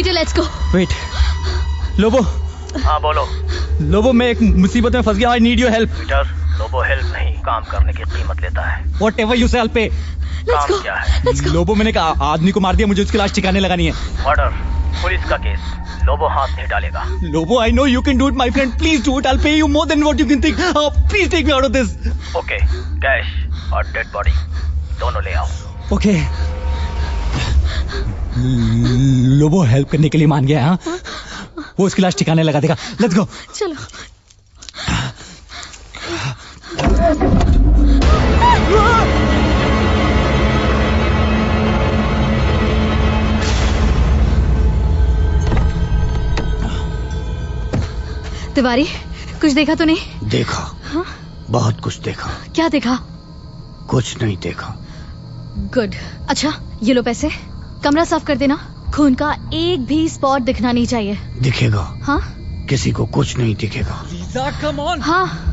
Peter let's go. Wait Lobo. हाँ बोलो। लोबो मैं एक मुसीबत में फंस गया। I need your help. Peter Lobo help नहीं काम करने की कीमत लेता है। व्हाटएवर यू से I'll pay। काम क्या है? लोबो मैंने कहा आदमी को मार दिया, मुझे उसकी लाश ठिकाने लगानी है। मर्डर पुलिस का केस, लोबो हाथ नहीं डालेगा। Lobo I know you can do it my friend, please do it. I'll pay you more than what you can think. Please take me out of this. Okay cash और dead body दोनों ले आओ। Okay Lobo help करने के लिए मान गया। हाँ वो उसकी लाश ठिकाने लगा देगा। Let's go. चलो। तिवारी कुछ देखा तो नहीं? देखा। हाँ? बहुत कुछ देखा। क्या देखा? कुछ नहीं देखा। गुड। अच्छा ये लो पैसे, कमरा साफ कर देना। खून का एक भी स्पॉट दिखना नहीं चाहिए। दिखेगा। हाँ किसी को कुछ नहीं दिखेगा। Lisa come on. हाँ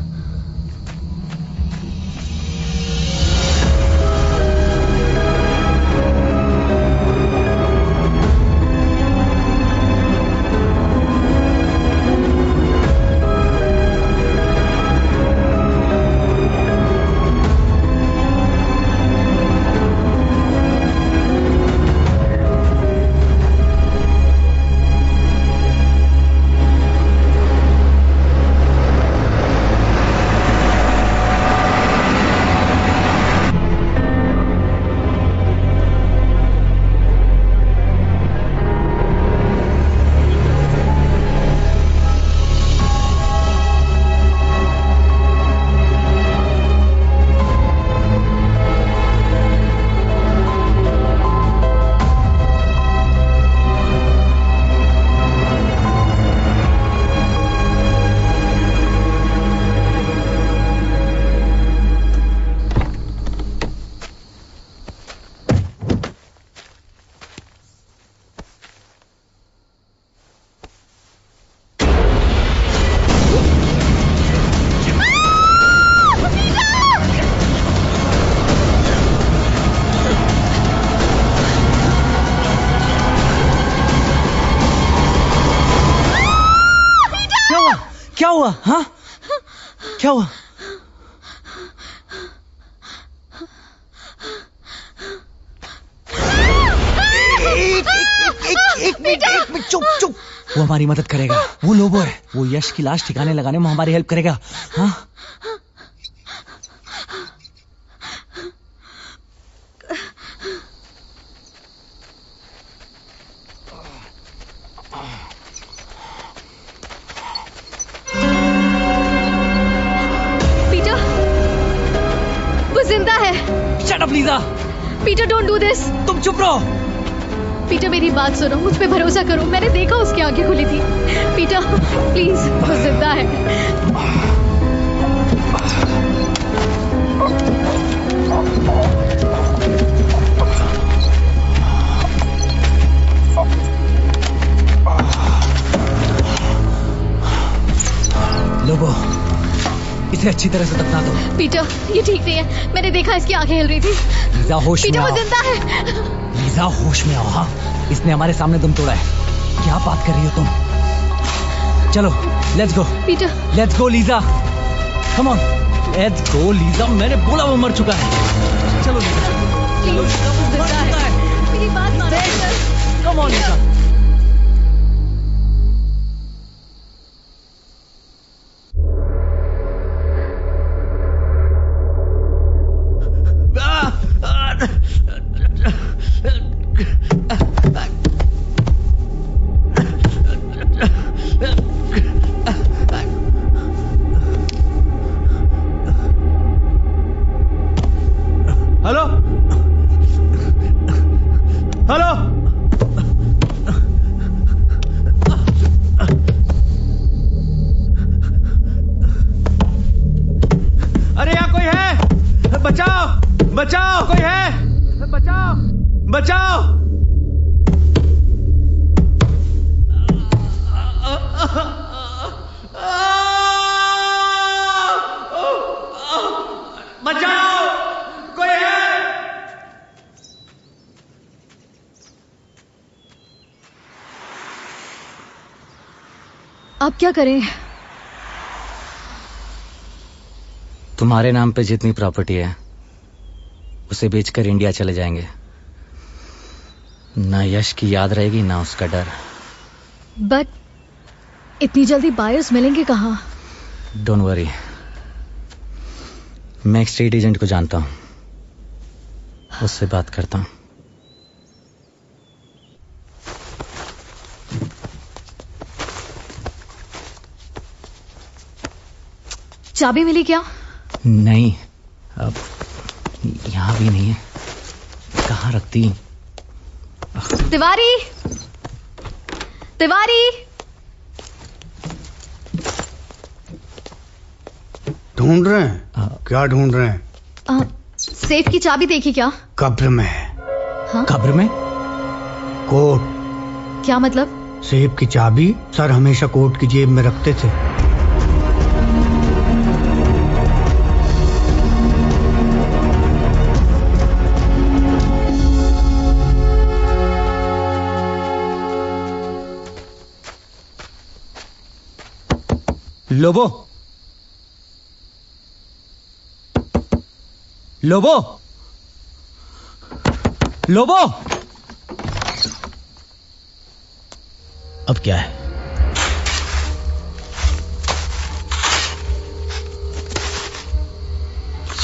क्या हुआ? हाँ क्या हुआ? एक मिनट चुप चुप। वो हमारी मदद करेगा। वो लोबो है, वो यश की लाश ठिकाने लगाने में हमारी हेल्प करेगा। हाँ जिंदा है। Shut up Lisa. Peter don't do this. तुम चुप रहो। पीटर मेरी बात सुनो, मुझ पे भरोसा करो, मैंने देखा उसकी आंखें खुली थी। पीटर प्लीज, वो जिंदा है। लोबो इसे अच्छी तरह से दफना दो। पीटर ये ठीक नहीं है, मैंने देखा इसकी आंखें हिल रही थी। लीजा होश में आओ। पीटर वो जिंदा है। लीजा होश में आओ। हाँ इसने हमारे सामने दम तोड़ा है। क्या बात कर रही हो तुम? चलो let's go. Peter let's go Lisa, come on let's go. Lisa मैंने बोला वो मर चुका है। चलो लीजा, चलो जिंदा है। मेरी बात मानो। Come on Lisa. Hello hello. अरे यहाँ कोई है? बचाओ बचाओ, कोई है? बचाओ बचाओ। बचाओ, कोई है? अब क्या करें? तुम्हारे नाम पे जितनी प्रॉपर्टी है उसे बेचकर इंडिया चले जाएंगे। ना यश की याद रहेगी ना उसका डर। बट इतनी जल्दी बायर्स मिलेंगे कहाँ? डोंट वरी, मैं एक स्टेट एजेंट को जानता हूं, उससे बात करता हूं। चाबी मिली क्या? नहीं, अब यहां भी नहीं है। कहाँ रखती? तिवारी, तिवारी! ढूंढ रहे हैं? क्या ढूंढ रहे हैं? सेफ की चाबी देखी क्या? कब्र में है। हाँ? कब्र में? कोट। क्या मतलब? सेफ की चाबी सर हमेशा कोट की जेब में रखते थे। लोबो, लोबो, लोबो! अब क्या है?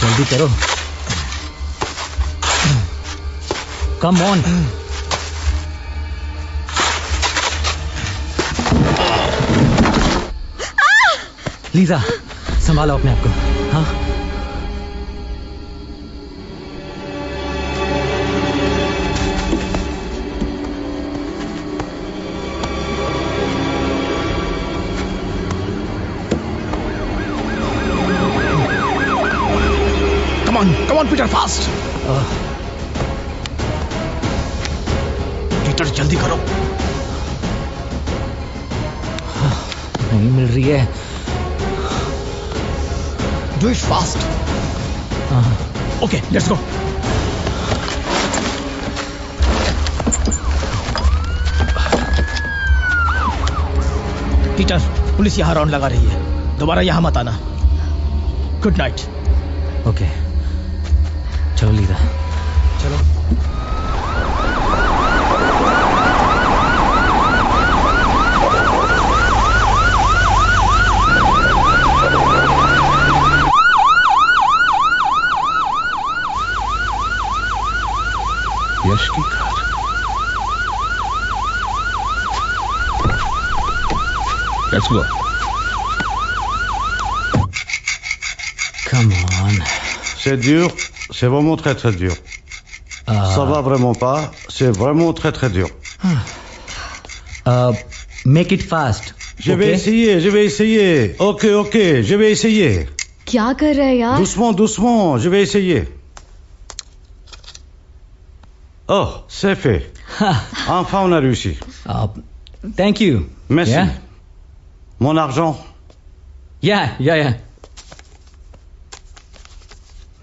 जल्दी करो, कम ऑन। लीजा, संभालो अपने आप को। हाँ, Come on, Peter, fast. Peter, जल्दी करो। नहीं मिल रही है। Do it fast. Okay, let's go. Peter, police यहाँ राउंड लगा रही है, दोबारा यहाँ मत आना। Good night. ओके, चलो लीजा, चलो। यश की car. Let's go. Come on. C'est dur, c'est vraiment très très dur. Ça va vraiment pas, c'est vraiment très très dur. Make it fast. Je vais essayer. Ok, je vais essayer. क्या कर रहा है यार? Doucement, je vais essayer. Oh, c'est fait. Enfin, on a réussi. Thank you. Merci. Yeah? Mon argent. Yeah.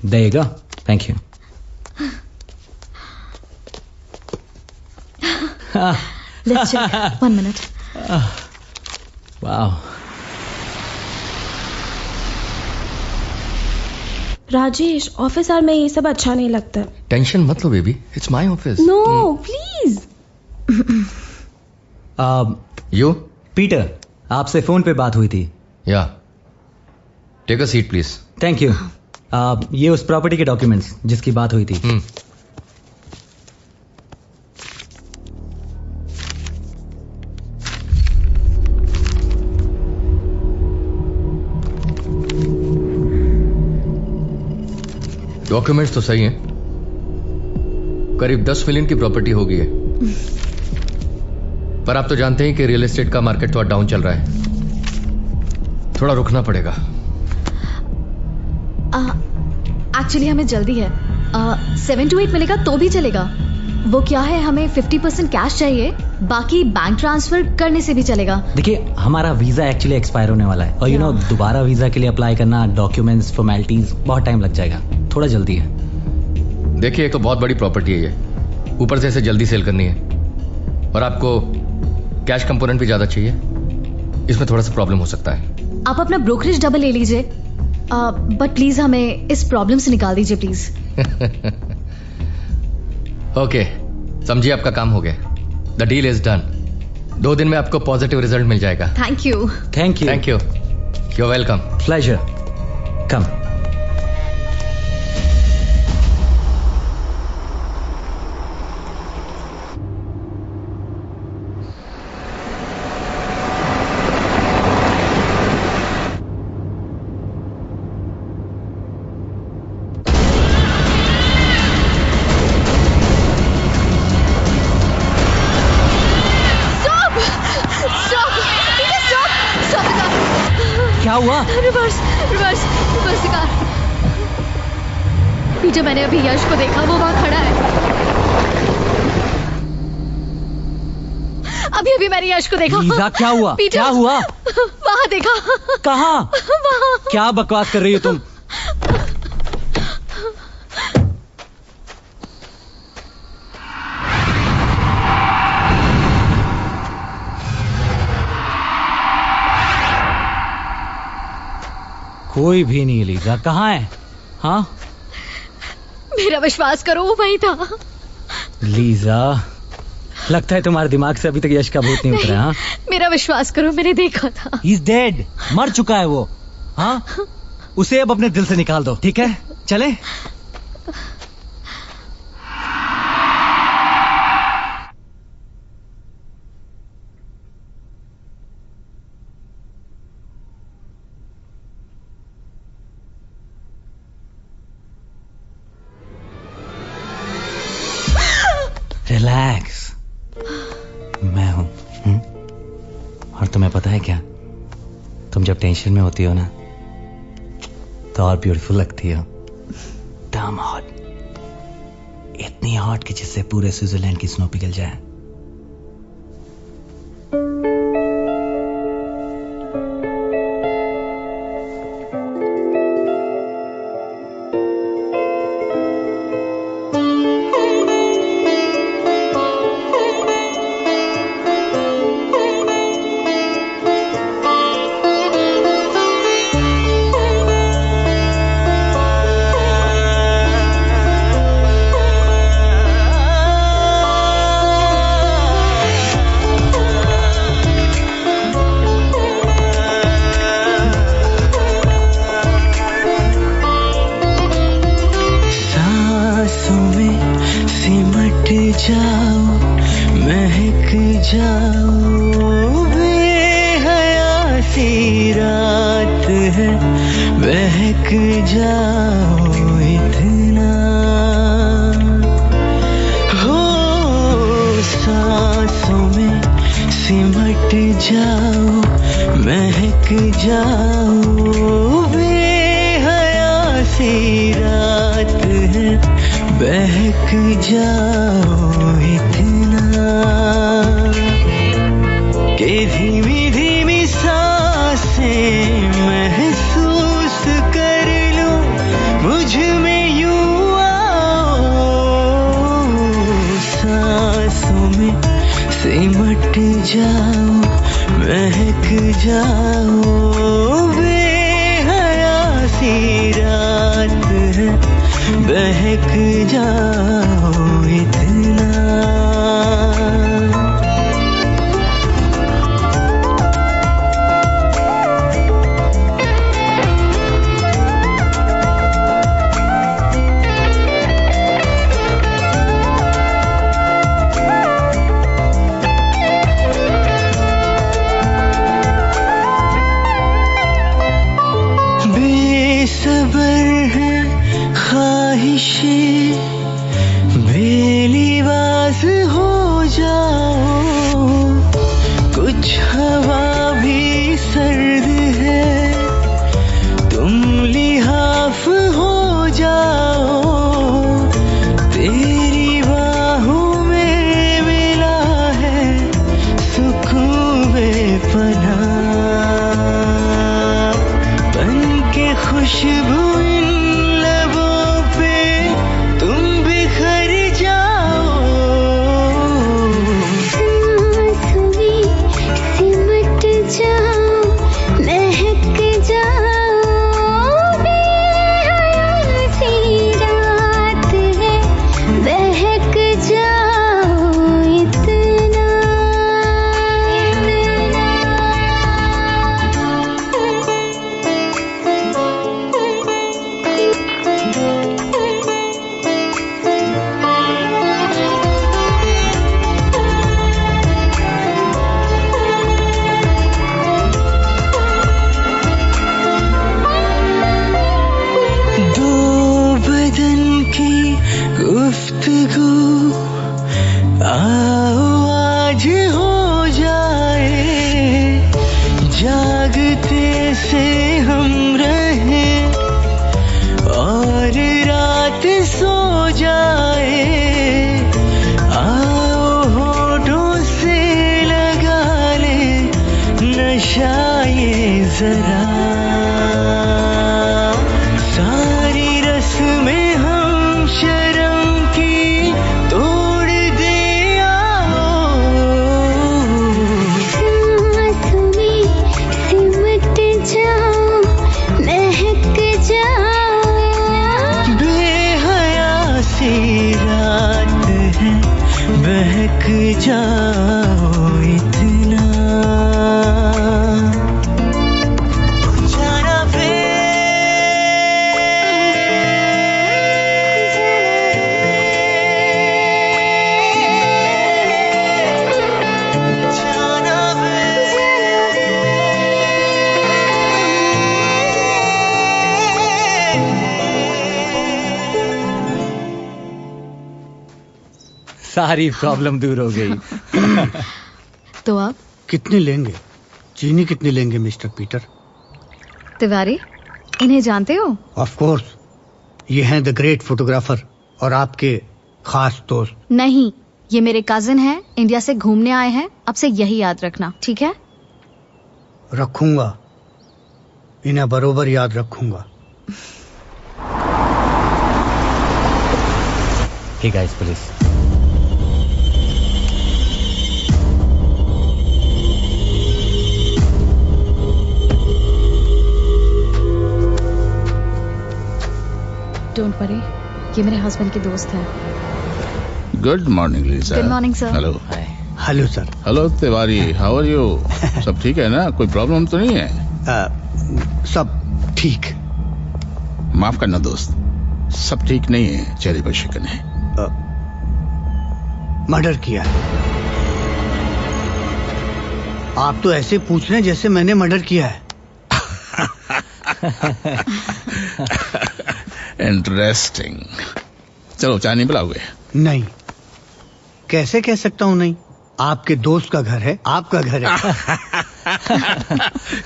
There you go. Thank you. Let's check. 1 minute. Wow. Rajesh, office hour में ये सब अच्छा नहीं लगता। टेंशन मत लो baby, it's my office. No please. You Peter, आपसे phone पे बात हुई थी। Yeah take a seat please. Thank you. ये उस प्रॉपर्टी के डॉक्यूमेंट्स जिसकी बात हुई थी। डॉक्यूमेंट्स तो सही हैं। करीब 10 मिलियन की प्रॉपर्टी हो गई है, पर आप तो जानते हैं कि रियल एस्टेट का मार्केट थोड़ा डाउन चल रहा है, थोड़ा रुकना पड़ेगा। एक्चुअली हमें जल्दी है। 7 to 8 मिलेगा तो भी चलेगा। वो क्या है, हमें 50% कैश चाहिए, बाकी बैंक ट्रांसफर करने से भी चलेगा। देखिए, हमारा वीजा एक्चुअली एक्सपायर होने वाला है और यू नो दोबारा वीजा के लिए अप्लाई करना, डॉक्यूमेंट्स, फॉर्मेलिटीज, बहुत टाइम लग जाएगा। थोड़ा जल्दी है। देखिए, एक तो बहुत बड़ी प्रॉपर्टी है ये, ऊपर से इसे जल्दी सेल करनी है, और आपको कैश कंपोनेंट भी ज्यादा चाहिए। इसमें थोड़ा सा प्रॉब्लम हो सकता है। आप अपना ब्रोकरेज डबल ले लीजिए, बट प्लीज हमें इस प्रॉब्लम से निकाल दीजिए प्लीज। ओके, समझिए आपका काम हो गया। The deal is done. 2 दिन में आपको पॉजिटिव रिजल्ट मिल जाएगा। Thank you. Thank you. Thank you. You welcome. Pleasure. Come. क्या हुआ? Reverse reverse reverse car. Peter, मैंने अभी यश को देखा, वो वहां खड़ा है। अभी अभी मैंने यश को देखा। लीजा, क्या हुआ? पीटर, क्या हुआ? वहां देखा। कहाँ? वहां। क्या बकवास कर रही हो तुम? कोई भी नहीं लीजा, कहाँ है? हाँ, मेरा विश्वास करो, वो वहीं था। लीजा, लगता है तुम्हारे दिमाग से अभी तक यश का भूत नहीं उतरा। हाँ, मेरा विश्वास करो, मैंने देखा था। He's dead, मर चुका है वो। हाँ, उसे अब अपने दिल से निकाल दो, ठीक है? चले? रिलैक्स, मैं हूं। और तुम्हें पता है क्या, तुम जब टेंशन में होती हो ना तो और ब्यूटीफुल लगती हो। डैम हॉट, इतनी हॉट कि जिससे पूरे स्विट्जरलैंड की स्नो पिघल जाए। जरा, सारी रस्में हम शर्म की तोड़ दिया। सांस में सिमट जाओ, महक जाओ, बेहया सी रात है, बहक जाओ इतना। जाना सारी प्रॉब्लम दूर हो गई। तो आप कितने लेंगे? चीनी कितनी लेंगे मिस्टर पीटर? तिवारी, इन्हें जानते हो? ऑफ कोर्स, ये हैं द ग्रेट फोटोग्राफर और आपके खास दोस्त। नहीं, ये मेरे कजिन हैं, इंडिया से घूमने आए हैं। अब से यही याद रखना, ठीक है? रखूंगा, इन्हें बरोबर याद रखूंगा। Hey guys, please. Don't worry, ये मेरे हस्बैंड के दोस्त हैं। Good morning Lisa. Good morning sir. Hello. Hello sir. Hello Tiwari, how are you? सब ठीक है ना? कोई प्रॉब्लम तो नहीं है? सब ठीक। माफ करना दोस्त, सब ठीक नहीं है, चेहरे पर शिकन है। मर्डर किया है। आप तो ऐसे पूछ रहे हैं जैसे मैंने मर्डर किया है। इंटरेस्टिंग। चलो चाय नहीं पिलाओगे? नहीं। कैसे कह सकता हूँ नहीं? आपके दोस्त का घर है, आपका घर है।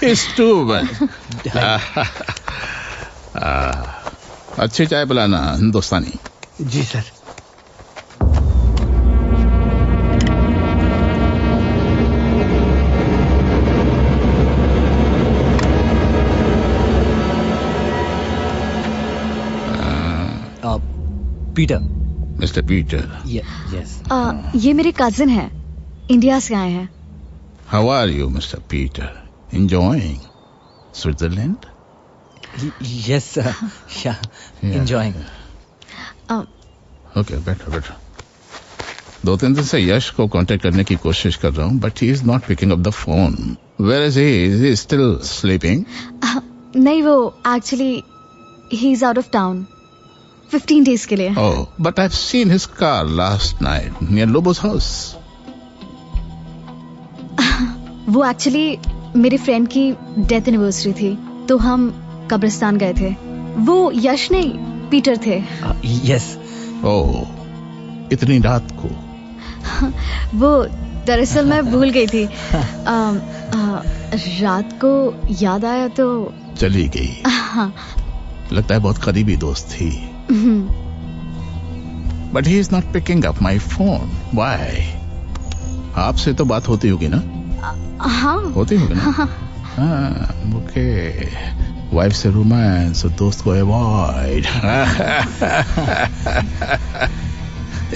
It's too bad. अच्छी चाय पिलाना, हिंदुस्तानी। जी sir. Peter. Mister Peter. Yes. ये मेरे कजिन हैं, इंडिया से आए हैं। How are you, Mr. Peter? Enjoying Switzerland? Yes, sir. Yeah, enjoying. Okay, better. 2-3 दिन से यश को कांटेक्ट करने की कोशिश कर रहा हूँ, but he is not picking up the phone. Where is he? Is he still sleeping? नहीं, वो actually he is out of town. 15 days के लिए। Oh, but I've seen his car last night near Lobo's house. वो actually मेरे friend की death anniversary थी, तो हम कब्रिस्तान गए थे। वो यश नहीं, पीटर थे। यस। ओह, इतनी रात को? वो दरअसल मैं भूल गई थी। रात को याद आया तो चली गई। लगता है बहुत करीबी दोस्त थी। But he is not picking up my phone. Why? आपसे तो बात होती होगी ना? हाँ। होती होगी ना? हाँ, ओके। वाइफ से रोमांस और दोस्त को अवॉइड।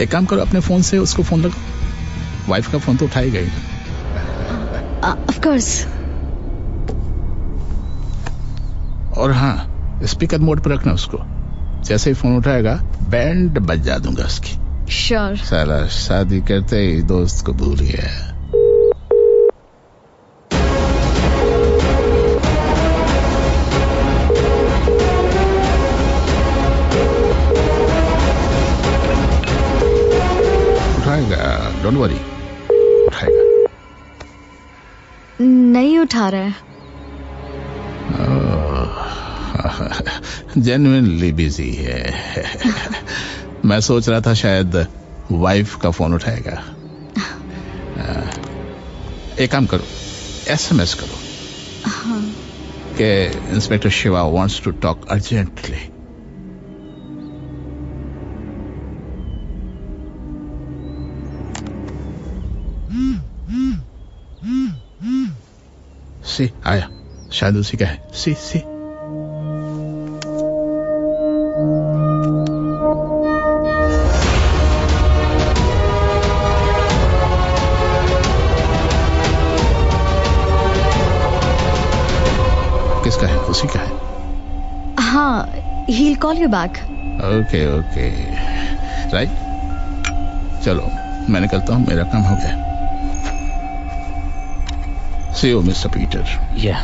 एक काम करो, अपने फोन से उसको फोन लगाओ। वाइफ का फोन तो उठाई गई। Of course. और हाँ, स्पीकर मोड पर रखना उसको। जैसे ही फोन उठाएगा बैंड बजा दूंगा उसकी। Sure. साला शादी करते ही दोस्त को भूल गया। उठाएगा, डोंट वरी, उठाएगा। नहीं उठा रहा है। जेन्युइनली बिजी है। मैं सोच रहा था शायद वाइफ का फोन उठाएगा। एक काम करो, एसएमएस करो कि inspector Shiva wants to talk urgently. सी आया, शायद उसी का है। सी किसका है? उसी का है। हाँ, he'll call you back. Okay right, चलो मैं निकलता हूँ, मेरा काम हो गया। See you, Mr. Peter. Yeah.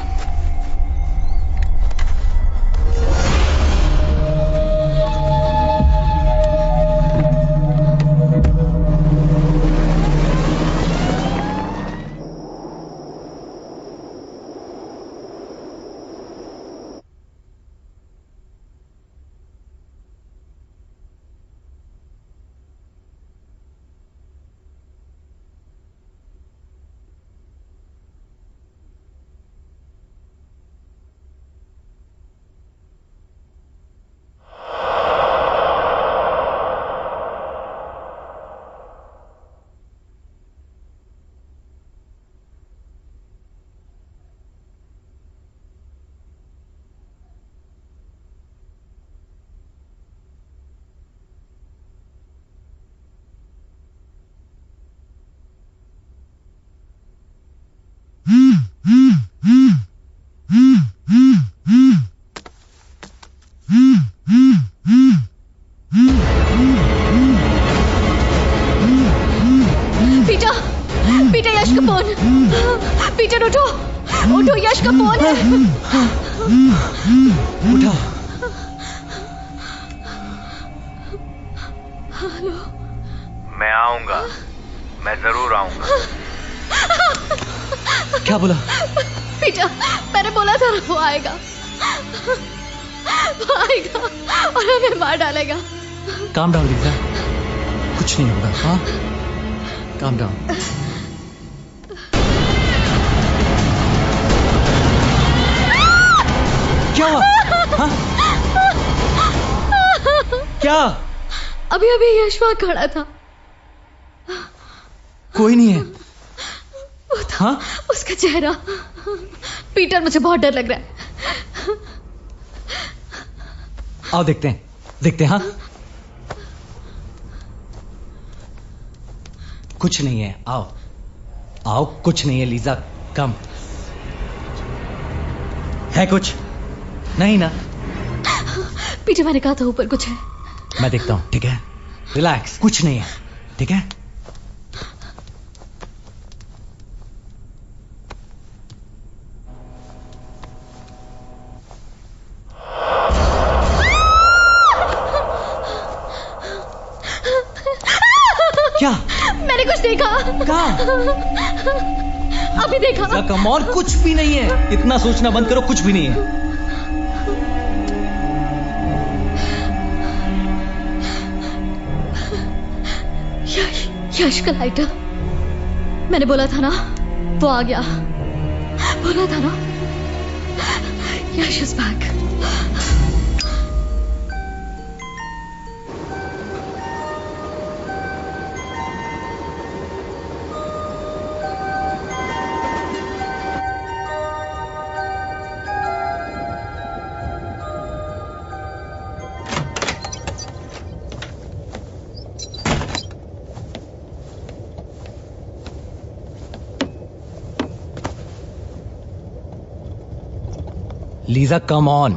Peter, Yash का फोन। पीटर उठो, उठो, यश का फोन है। उठा। हेलो। मैं आऊंगा, मैं जरूर आऊंगा। क्या बोला? पीटर, मैंने बोला था ना, वो आएगा, वो आएगा और हमें मार डालेगा। काम डाउन लीजा, कुछ नहीं होगा। हाँ, काम डाउन। क्या? हाँ? क्या? अभी यश वहां खड़ा था। कोई नहीं है। हाँ? उसका चेहरा। पीटर, मुझे बहुत डर लग रहा है। आओ देखते हैं। हाँ, कुछ नहीं है। आओ, कुछ नहीं है लीजा, कम है। कुछ नहीं ना। पीटर, मैंने कहा था ऊपर कुछ है। मैं देखता हूं, ठीक है? रिलैक्स, कुछ नहीं है, ठीक है? क्या? मैंने कुछ देखा। कहाँ? अभी देखा। कम ऑन, कुछ भी नहीं है। इतना सोचना बंद करो, कुछ भी नहीं है। यश का लाइटर। मैंने बोला था ना, वो आ गया। बोला था ना, Yash is back. Lisa, come on.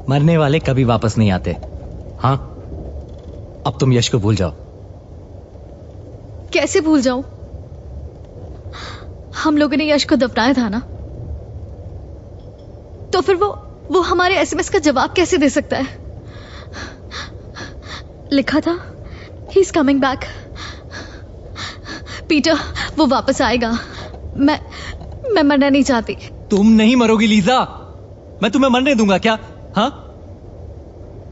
मरने वाले कभी वापस नहीं आते। हाँ, अब तुम यश को भूल जाओ। कैसे भूल जाऊं? हम लोगों ने यश को दफनाया था ना, तो फिर वो हमारे एसएमएस का जवाब कैसे दे सकता है? लिखा था, he is coming back. Peter, वो वापस आएगा। मैं मरना नहीं चाहती। तुम नहीं मरोगी लीजा, मैं तुम्हें मरने दूंगा क्या? हाँ,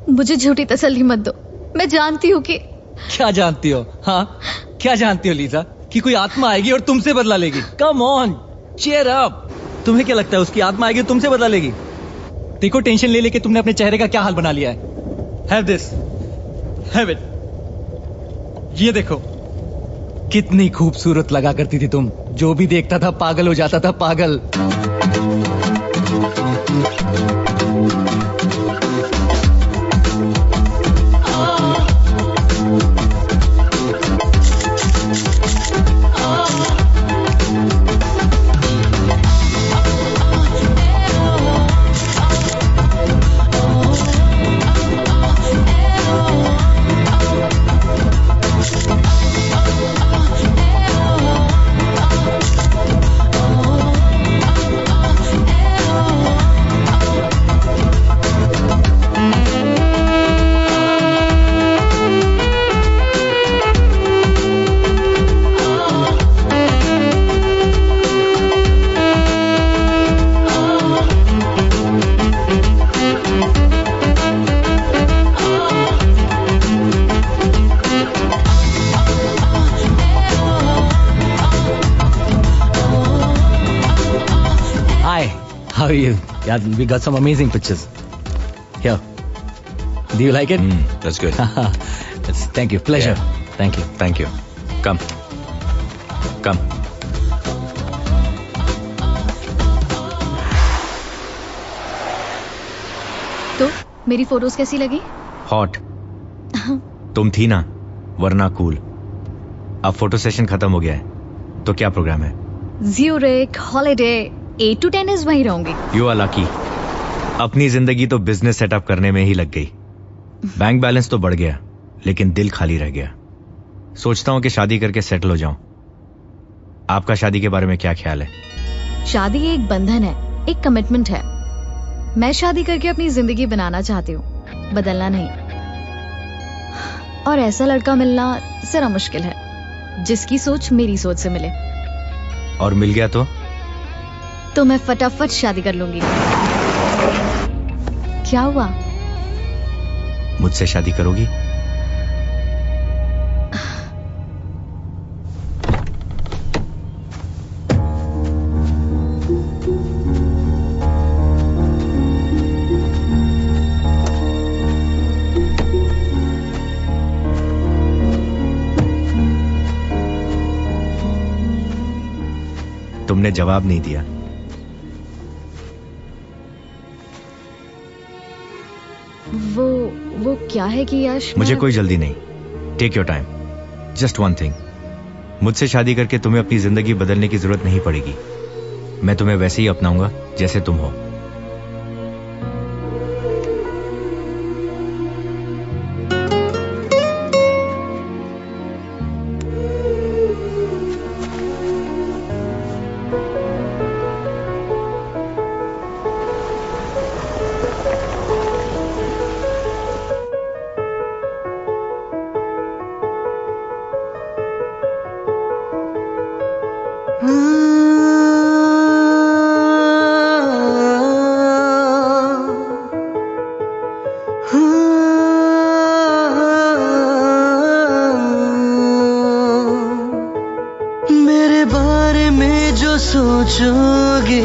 मुझे झूठी तसल्ली मत दो। मैं जानती हूँ कि। क्या जानती हो? हाँ, क्या जानती हो लीजा? कि कोई आत्मा आएगी और तुमसे बदला लेगी? Come on, cheer up. तुम्हें क्या लगता है उसकी आत्मा आएगी और तुमसे बदला लेगी? देखो, टेंशन ले लेके तुमने अपने चेहरे का क्या हाल बना लिया है। Have this, have it. ये देखो, कितनी खूबसूरत लगा करती थी तुम। जो भी देखता था पागल हो जाता था, पागल। are you? Yeah, we got some amazing pictures. Here. Do you like it? That's good. Thank you. Pleasure. Yeah. Thank you. Thank you. Come. Come. तो मेरी फोटोज कैसी लगी? हॉट. तुम थी ना, वरना कूल. अब फोटो सेशन खत्म हो गया है, तो क्या प्रोग्राम है? ज्यूरिक हॉलिडे 8 to 10 वहीं रहूंगी. You are lucky. अपनी जिंदगी तो बिजनेस सेटअप करने में ही लग गई. बैंक बैलेंस तो बढ़ गया, लेकिन दिल खाली रह गया. सोचता हूं कि शादी करके सेटल हो जाऊं. आपका शादी के बारे में क्या ख्याल है? शादी एक बंधन है, एक कमिटमेंट है. मैं शादी करके अपनी जिंदगी बनाना चाहती हूँ, बदलना नहीं. और ऐसा लड़का मिलना जरा मुश्किल है जिसकी सोच मेरी सोच से मिले. और मिल गया तो मैं फटाफट शादी कर लूंगी. क्या हुआ? मुझसे शादी करोगी? तुमने जवाब नहीं दिया. वो क्या है कि यश? मुझे कोई जल्दी नहीं. Take your time. Just one thing. मुझसे शादी करके तुम्हें अपनी जिंदगी बदलने की जरूरत नहीं पड़ेगी. मैं तुम्हें वैसे ही अपनाऊंगा जैसे तुम हो. मेरे बारे में जो सोचोगे,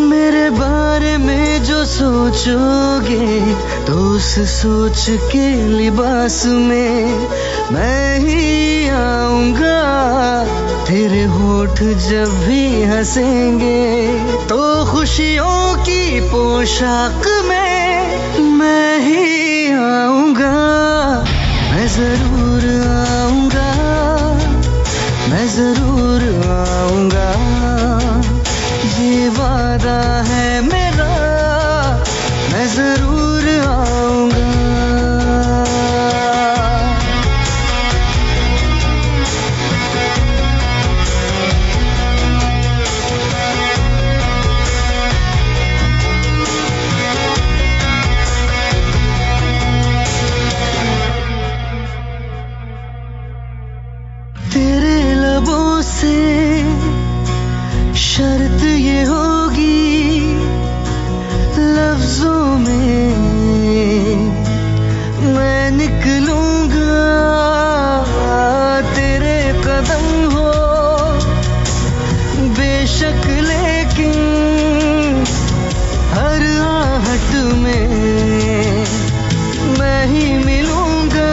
मेरे बारे में जो सोचोगे, तो उस सोच के लिबास में मैं ही आऊंगा. तेरे होठ जब भी हंसेंगे तो खुशियों की पोशाक में मैं ही आऊंगा. मैं जरूर आऊंगा, मैं जरूर आऊंगा. ये वादा है मेरा, मैं जरूर आऊंगा. तेरे लबों से शर्त ये होगी, लफ्जों में मैं निकलूंगा. तेरे कदम हो बेशक, लेकिन हर आहट में मैं ही मिलूंगा.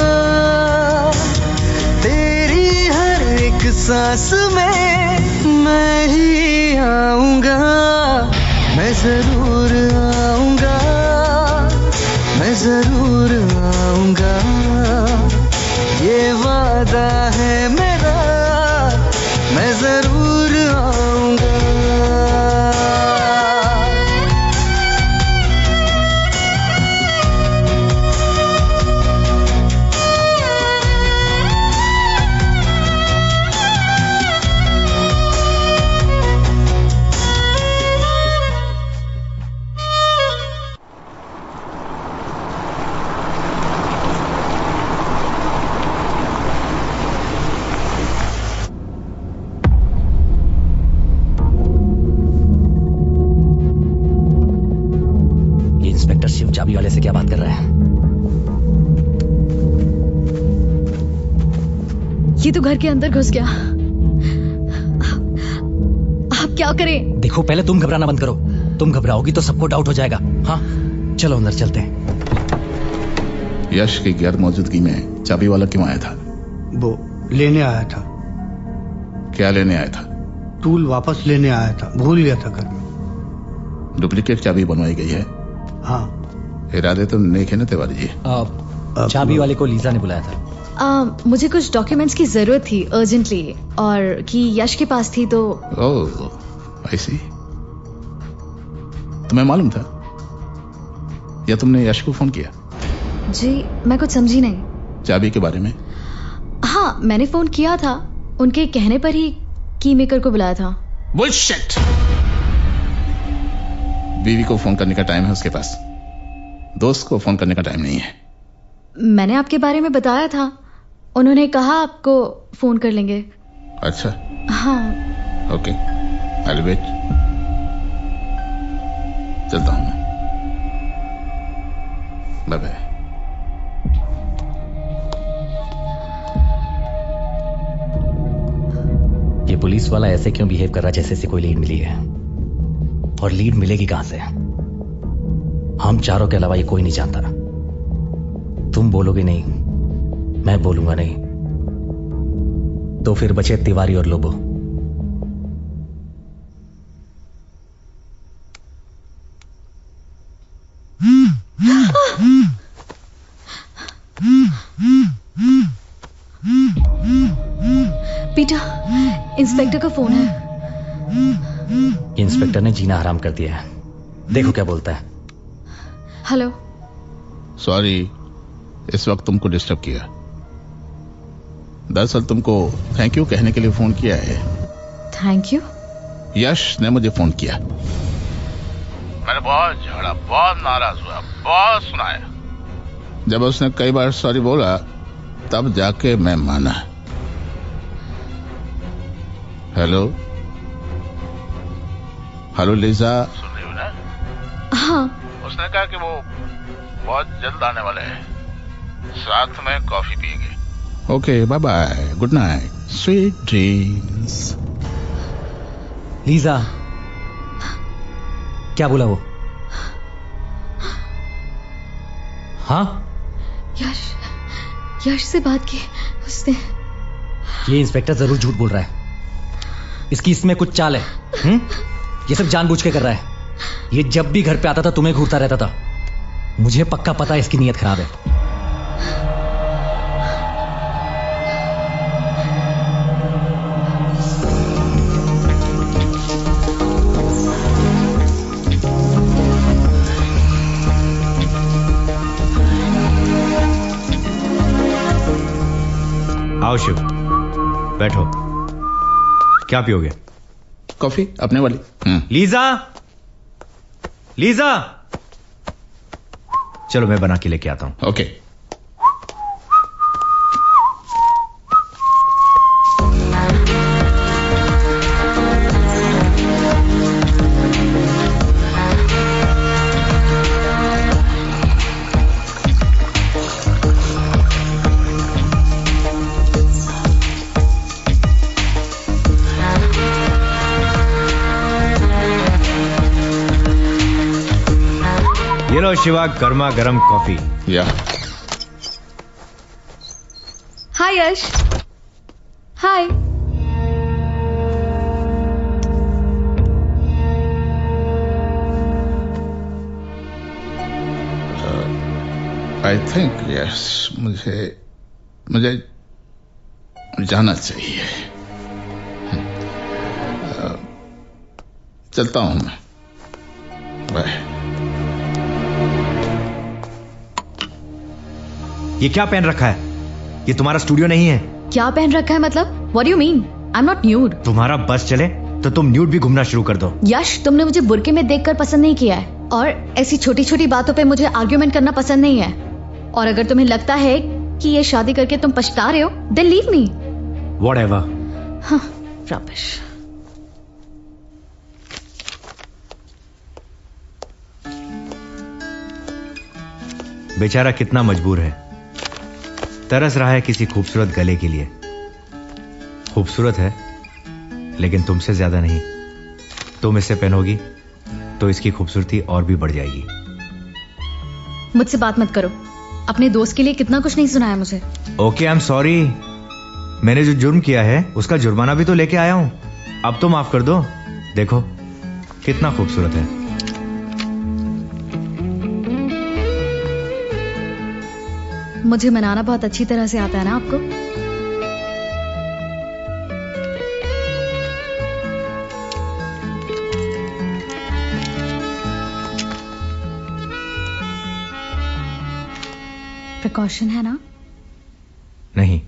तेरी हर एक सांस में मैं ही आऊंगा. मैं जरूर आऊंगा, मैं जरूर आऊंगा. ये वादा है मेरा, मैं जरूर आऊंगा. इंस्पेक्टर शिव चाबी वाले से क्या बात कर रहा है? ये तो घर के अंदर घुस गया. क्या करें? देखो पहले तुम घबराना बंद करो। तुम घबराओगी तो सबको डाउट हो जाएगा। हाँ चलो अंदर चलते हैं। यश की गैर मौजूदगी में चाबी वाला क्यों आया था? वो लेने आया था। क्या लेने आया था? टूल वापस लेने आया था, भूल गया था घर में। डुप्लीकेट चाबी बनवाई गई है? हाँ। इरादे तो नेक है ना तिवारी जी? चाबी वाले को लीजा ने बुलाया था। मुझे कुछ डॉक्यूमेंट्स की जरूरत थी अर्जेंटली, और कि यश के पास थी तो। ओह आई सी। तुम्हें मालूम था या तुमने यश को फोन किया? जी मैं कुछ समझी नहीं। चाबी के बारे में? हाँ मैंने फोन किया था, उनके कहने पर ही की मेकर को बुलाया था। बुलशिट। बीवी को फोन करने का टाइम है उसके पास, दोस्त को फोन करने का टाइम नहीं है। मैंने आपके बारे में बताया था, उन्होंने कहा आपको फोन कर लेंगे। अच्छा हाँ ओके आई विल वेट। चलता हूं मैं, बाय बाय। ये पुलिस वाला ऐसे क्यों बिहेव कर रहा जैसे से कोई लीड मिली है? और लीड मिलेगी कहां से? हम चारों के अलावा ये कोई नहीं जानता। तुम बोलोगे नहीं, मैं बोलूंगा नहीं, तो फिर बचे तिवारी और लोबो। पीटर, इंस्पेक्टर का फोन है। इंस्पेक्टर ने जीना हराम कर दिया है, देखो क्या बोलता है। हेलो। सॉरी इस वक्त तुमको डिस्टर्ब किया। दरअसल तुमको थैंक यू कहने के लिए फोन किया है। Thank you? यश ने मुझे फोन किया। मैंने बहुत झगड़ा, बहुत नाराज हुआ, बहुत सुनाया। जब उसने कई बार सॉरी बोला तब जाके मैं माना। हेलो हेलो लीजा, सुन रही हो ना? हाँ। उसने कहा कि वो बहुत जल्द आने वाले हैं, साथ में कॉफी पिएंगे। Okay bye bye, good night, sweet dreams. Lisa क्या बोला वो? हाँ यश से बात की उसने। ये इंस्पेक्टर जरूर झूठ बोल रहा है, इसकी इसमें कुछ चाल है। ये सब जानबूझ के कर रहा है। ये जब भी घर पे आता था तुम्हें घूरता रहता था। मुझे पक्का पता है इसकी नीयत खराब है। आओ शिव, बैठो। क्या पियोगे? कॉफी अपने वाली। लीजा, लीजा, चलो मैं बना के लेके आता हूं। ओके। ये लो शिवा, गर्मा गर्म कॉफी। या हाय यश। हाय। आई थिंक यस, मुझे जाना चाहिए। चलता हूं मैं, बाय। ये क्या पहन रखा है? ये तुम्हारा स्टूडियो नहीं है। क्या पहन रखा है मतलब? What do you mean? I am not nude. तुम्हारा बस चले तो तुम न्यूड भी घूमना शुरू कर दो। यश, तुमने मुझे बुर्के में देखकर पसंद नहीं किया है, और ऐसी छोटी छोटी बातों पे मुझे आर्ग्यूमेंट करना पसंद नहीं है। और अगर तुम्हें लगता है कि ये शादी करके तुम पछता रहे हो, देन लीव मी। व्हाटएवर। हाँ, रबिश। बेचारा कितना मजबूर है, तरस रहा है किसी खूबसूरत गले के लिए। खूबसूरत है लेकिन तुमसे ज्यादा नहीं। तुम इसे पहनोगी तो इसकी खूबसूरती और भी बढ़ जाएगी। मुझसे बात मत करो। अपने दोस्त के लिए कितना कुछ नहीं सुनाया मुझे। Okay, I am sorry. मैंने जो जुर्म किया है उसका जुर्माना भी तो लेके आया हूं। अब तो माफ कर दो। देखो कितना खूबसूरत है। मुझे मनाना बहुत अच्छी तरह से आता है ना आपको? प्रिकॉशन है ना? नहीं।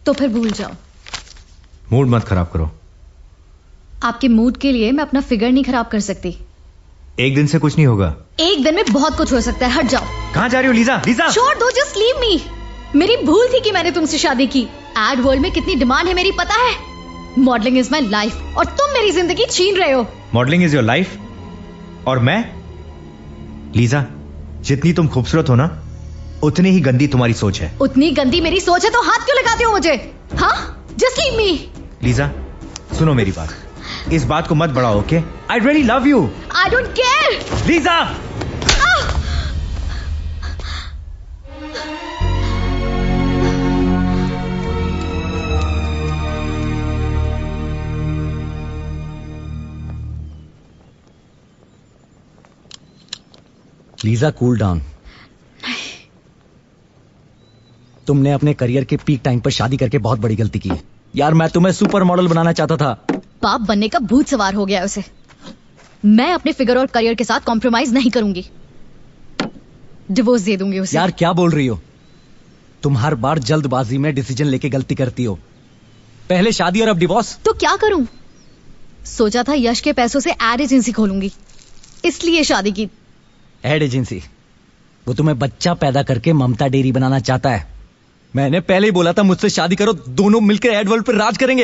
तो फिर भूल जाओ। मूड मत खराब करो। आपके मूड के लिए मैं अपना फिगर नहीं खराब कर सकती। एक दिन से कुछ नहीं होगा। एक दिन में बहुत कुछ हो सकता है। हट जाओ। कहां जा रही हो लीजा? लीजा छोड़ दो, जस्ट लीव मी। मेरी भूल थी कि मैंने तुमसे शादी की। एड वर्ल्ड में कितनी डिमांड है मेरी पता है। मॉडलिंग इज माई लाइफ और तुम मेरी जिंदगी छीन रहे हो। मॉडलिंग इज योर लाइफ और मैं? लीजा, जितनी तुम खूबसूरत हो ना उतनी ही गंदी तुम्हारी सोच है। उतनी गंदी मेरी सोच है तो हाथ क्यों लगाते हो मुझे? हाँ, जस्ट लीव मी। लीजा सुनो मेरी बात। इस बात को मत बढ़ाओ, okay? I really love you. I don't care. Lisa Lisa cool down. तुमने अपने करियर के पीक टाइम पर शादी करके बहुत बड़ी गलती की है यार। मैं तुम्हें सुपर मॉडल बनाना चाहता था। बाप बनने का भूत सवार हो गया उसे। मैं अपने फिगर और करियर के साथ कॉम्प्रोमाइज नहीं करूंगी। डिवोर्स दे दूंगी उसे। यार क्या बोल रही हो तुम? हर बार जल्दबाजी में डिसीजन लेके गलती करती हो। पहले शादी और अब डिवोर्स। तो क्या करूं? सोचा था यश के पैसों से एड एजेंसी खोलूंगी, इसलिए शादी की। Ad agency? वो तुम्हें बच्चा पैदा करके ममता डेयरी बनाना चाहता है। मैंने पहले ही बोला था मुझसे शादी करो, दोनों मिलकर एड वर्ल्ड पर राज करेंगे।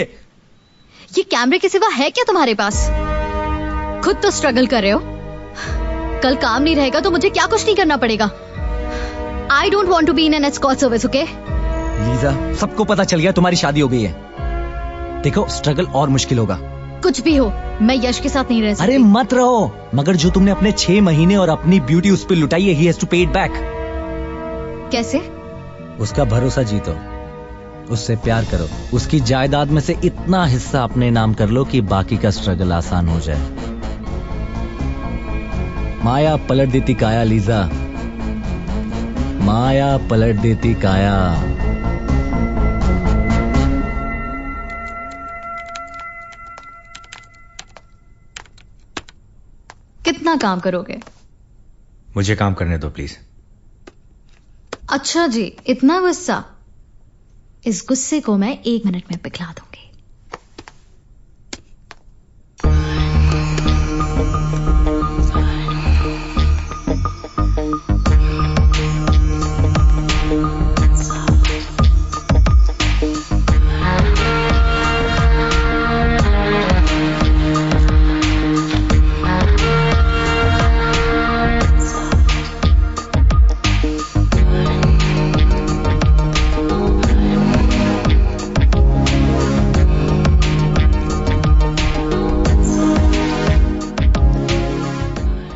ये कैमरे के सिवा है क्या तुम्हारे पास? खुद तो स्ट्रगल कर रहे हो। कल काम नहीं रहेगा तो मुझे क्या कुछ नहीं करना पड़ेगा। I don't want to be in an escort service, okay? Lisa सबको पता चल गया तुम्हारी शादी हो गई है। देखो स्ट्रगल और मुश्किल होगा। कुछ भी हो, मैं यश के साथ नहीं रह सकती। अरे मत रहो, मगर जो तुमने अपने 6 महीने और अपनी ब्यूटी उस पर लुटाई है, ही हैज टू पे इट बैक। कैसे? उसका भरोसा जीतो, उससे प्यार करो, उसकी जायदाद में से इतना हिस्सा अपने नाम कर लो कि बाकी का स्ट्रगल आसान हो जाए। माया पलट देती काया लीजा, माया पलट देती काया। कितना काम करोगे? मुझे काम करने दो प्लीज। अच्छा जी, इतना गुस्सा? इस गुस्से को मैं 1 मिनट में पिघला दूंगी।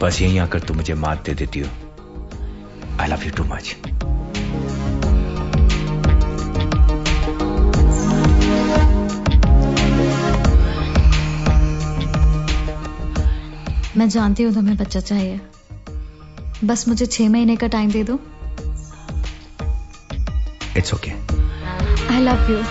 बस यहीं आकर तुम मुझे मात दे देती हो। आई लव यू टू मच। मैं जानती हूँ तुम्हें बच्चा चाहिए, बस मुझे 6 महीने का टाइम दे दो। It's okay. I love you.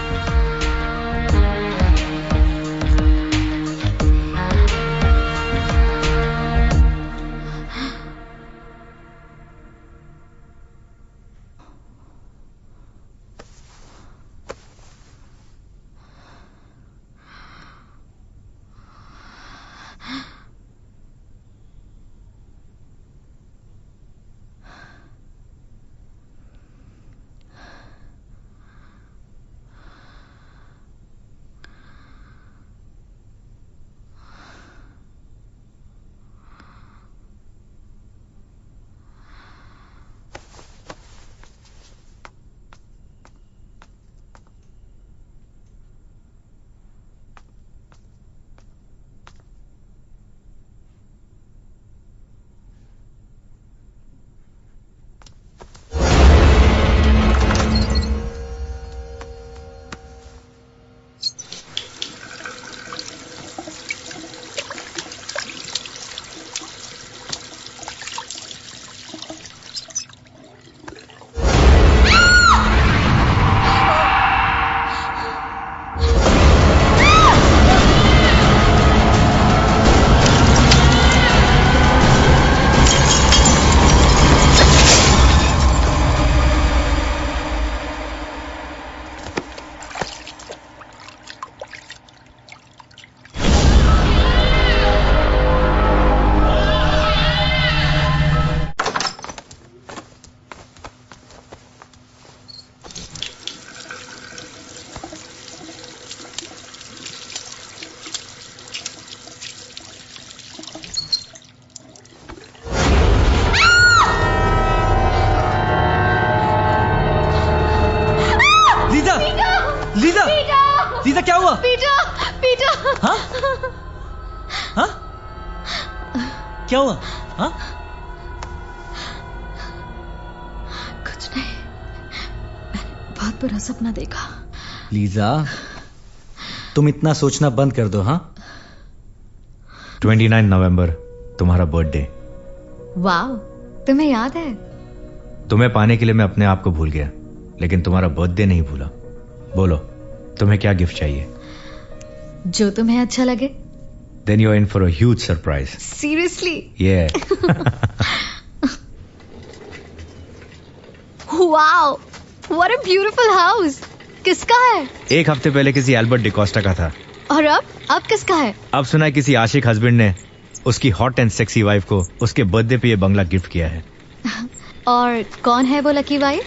Lisa Lisa क्या हुआ? पीटर पीटर हाँ हाँ क्या हुआ? हाँ कुछ नहीं, मैंने बहुत बुरा सपना देखा। लीजा तुम इतना सोचना बंद कर दो। हाँ 29 नवंबर तुम्हारा बर्थडे। वाह, तुम्हें याद है? तुम्हें पाने के लिए मैं अपने आप को भूल गया, लेकिन तुम्हारा बर्थडे नहीं भूला। बोलो तुम्हें क्या गिफ्ट चाहिए? जो तुम्हें अच्छा लगे। Then you're in for a huge surprise. Seriously? Yeah. Wow, what a beautiful house. किसका है? एक हफ्ते पहले किसी एल्बर्ट डिकोस्टा का था। और अब किसका है? अब सुना है किसी आशिक हस्बैंड ने उसकी हॉट एंड सेक्सी वाइफ को उसके बर्थडे पे ये बंगला गिफ्ट किया है। और कौन है वो लकी वाइफ?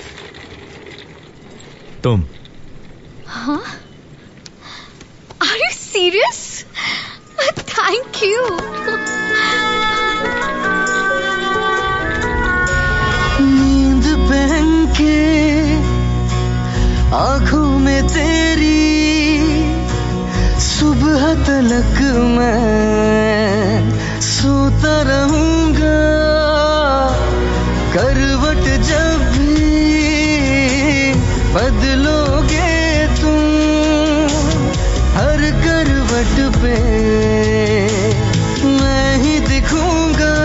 तुम। हाँ? Are you serious? Thank you. नींद पहन के आंखों में तेरी सुबह तलक मैं सोता रहूंगा। करवट जब भी बदलोगे तुम, हर करवट पे मैं ही दिखूंगा।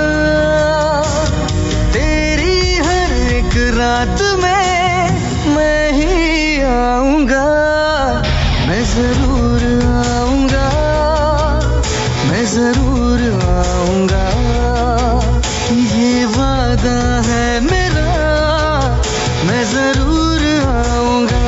तेरी हर एक रात में मैं ही आऊंगा। मैं जरूर आऊंगा, मैं जरूर आऊंगा। ये वादा है मेरा, मैं जरूर आऊंगा।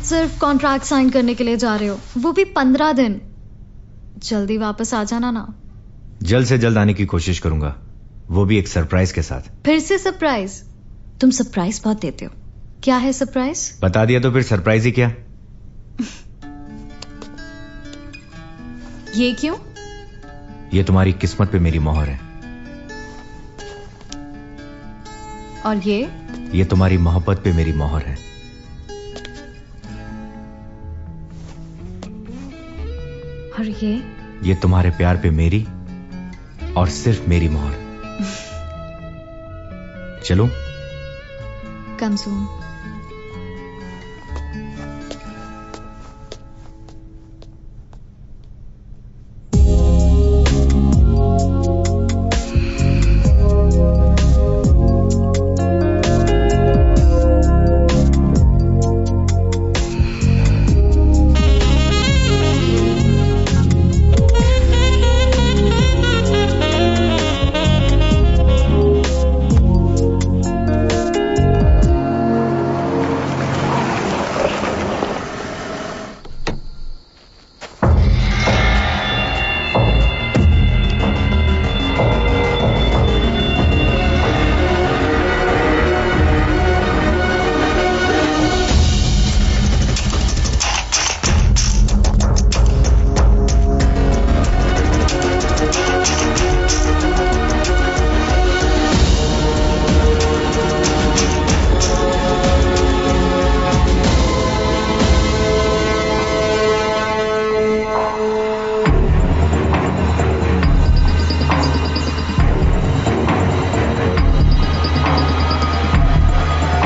सिर्फ कॉन्ट्रैक्ट साइन करने के लिए जा रहे हो, वो भी 15 दिन। जल्दी वापस आ जाना ना। जल्द से जल्द आने की कोशिश करूंगा, वो भी एक सरप्राइज के साथ। फिर से सरप्राइज? तुम सरप्राइज बहुत देते हो। क्या है सरप्राइज? बता दिया तो फिर सरप्राइज ही क्या? ये क्यों? ये तुम्हारी किस्मत पे मेरी मोहर है। और ये तुम्हारी मोहब्बत पे मेरी मोहर है। और ये तुम्हारे प्यार पे मेरी और सिर्फ मेरी मोहर। चलो कम सून।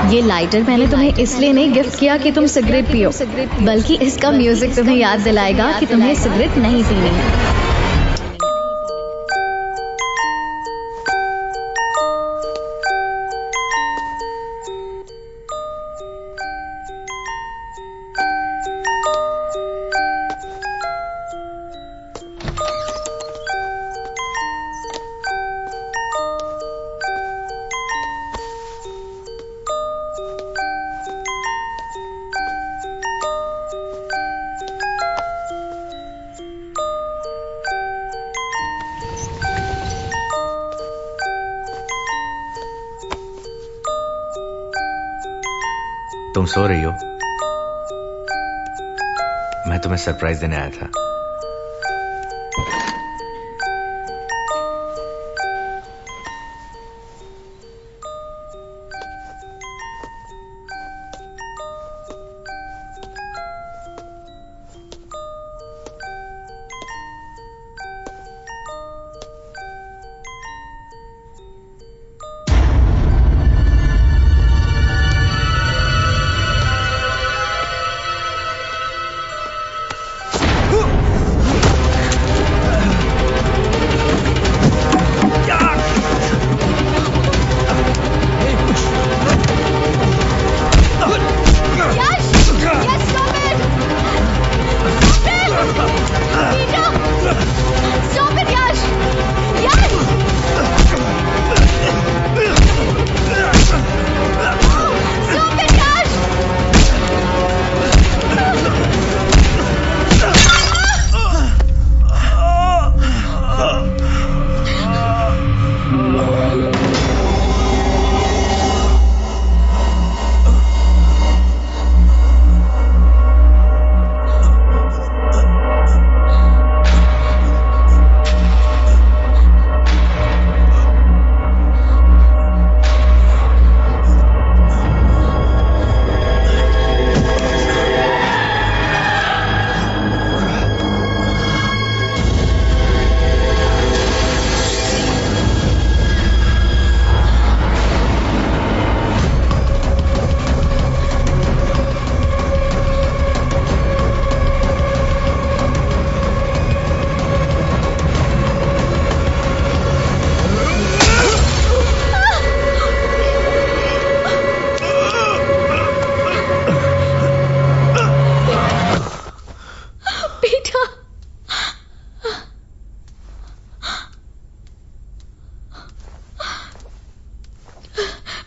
ये लाइटर मैंने तुम्हें इसलिए नहीं गिफ्ट किया कि तुम सिगरेट पियो, बल्कि इसका म्यूजिक तुम्हें याद दिलाएगा कि तुम्हें सिगरेट नहीं पीनी है। तुम सो रही हो? मैं तुम्हें सरप्राइज देने आया था।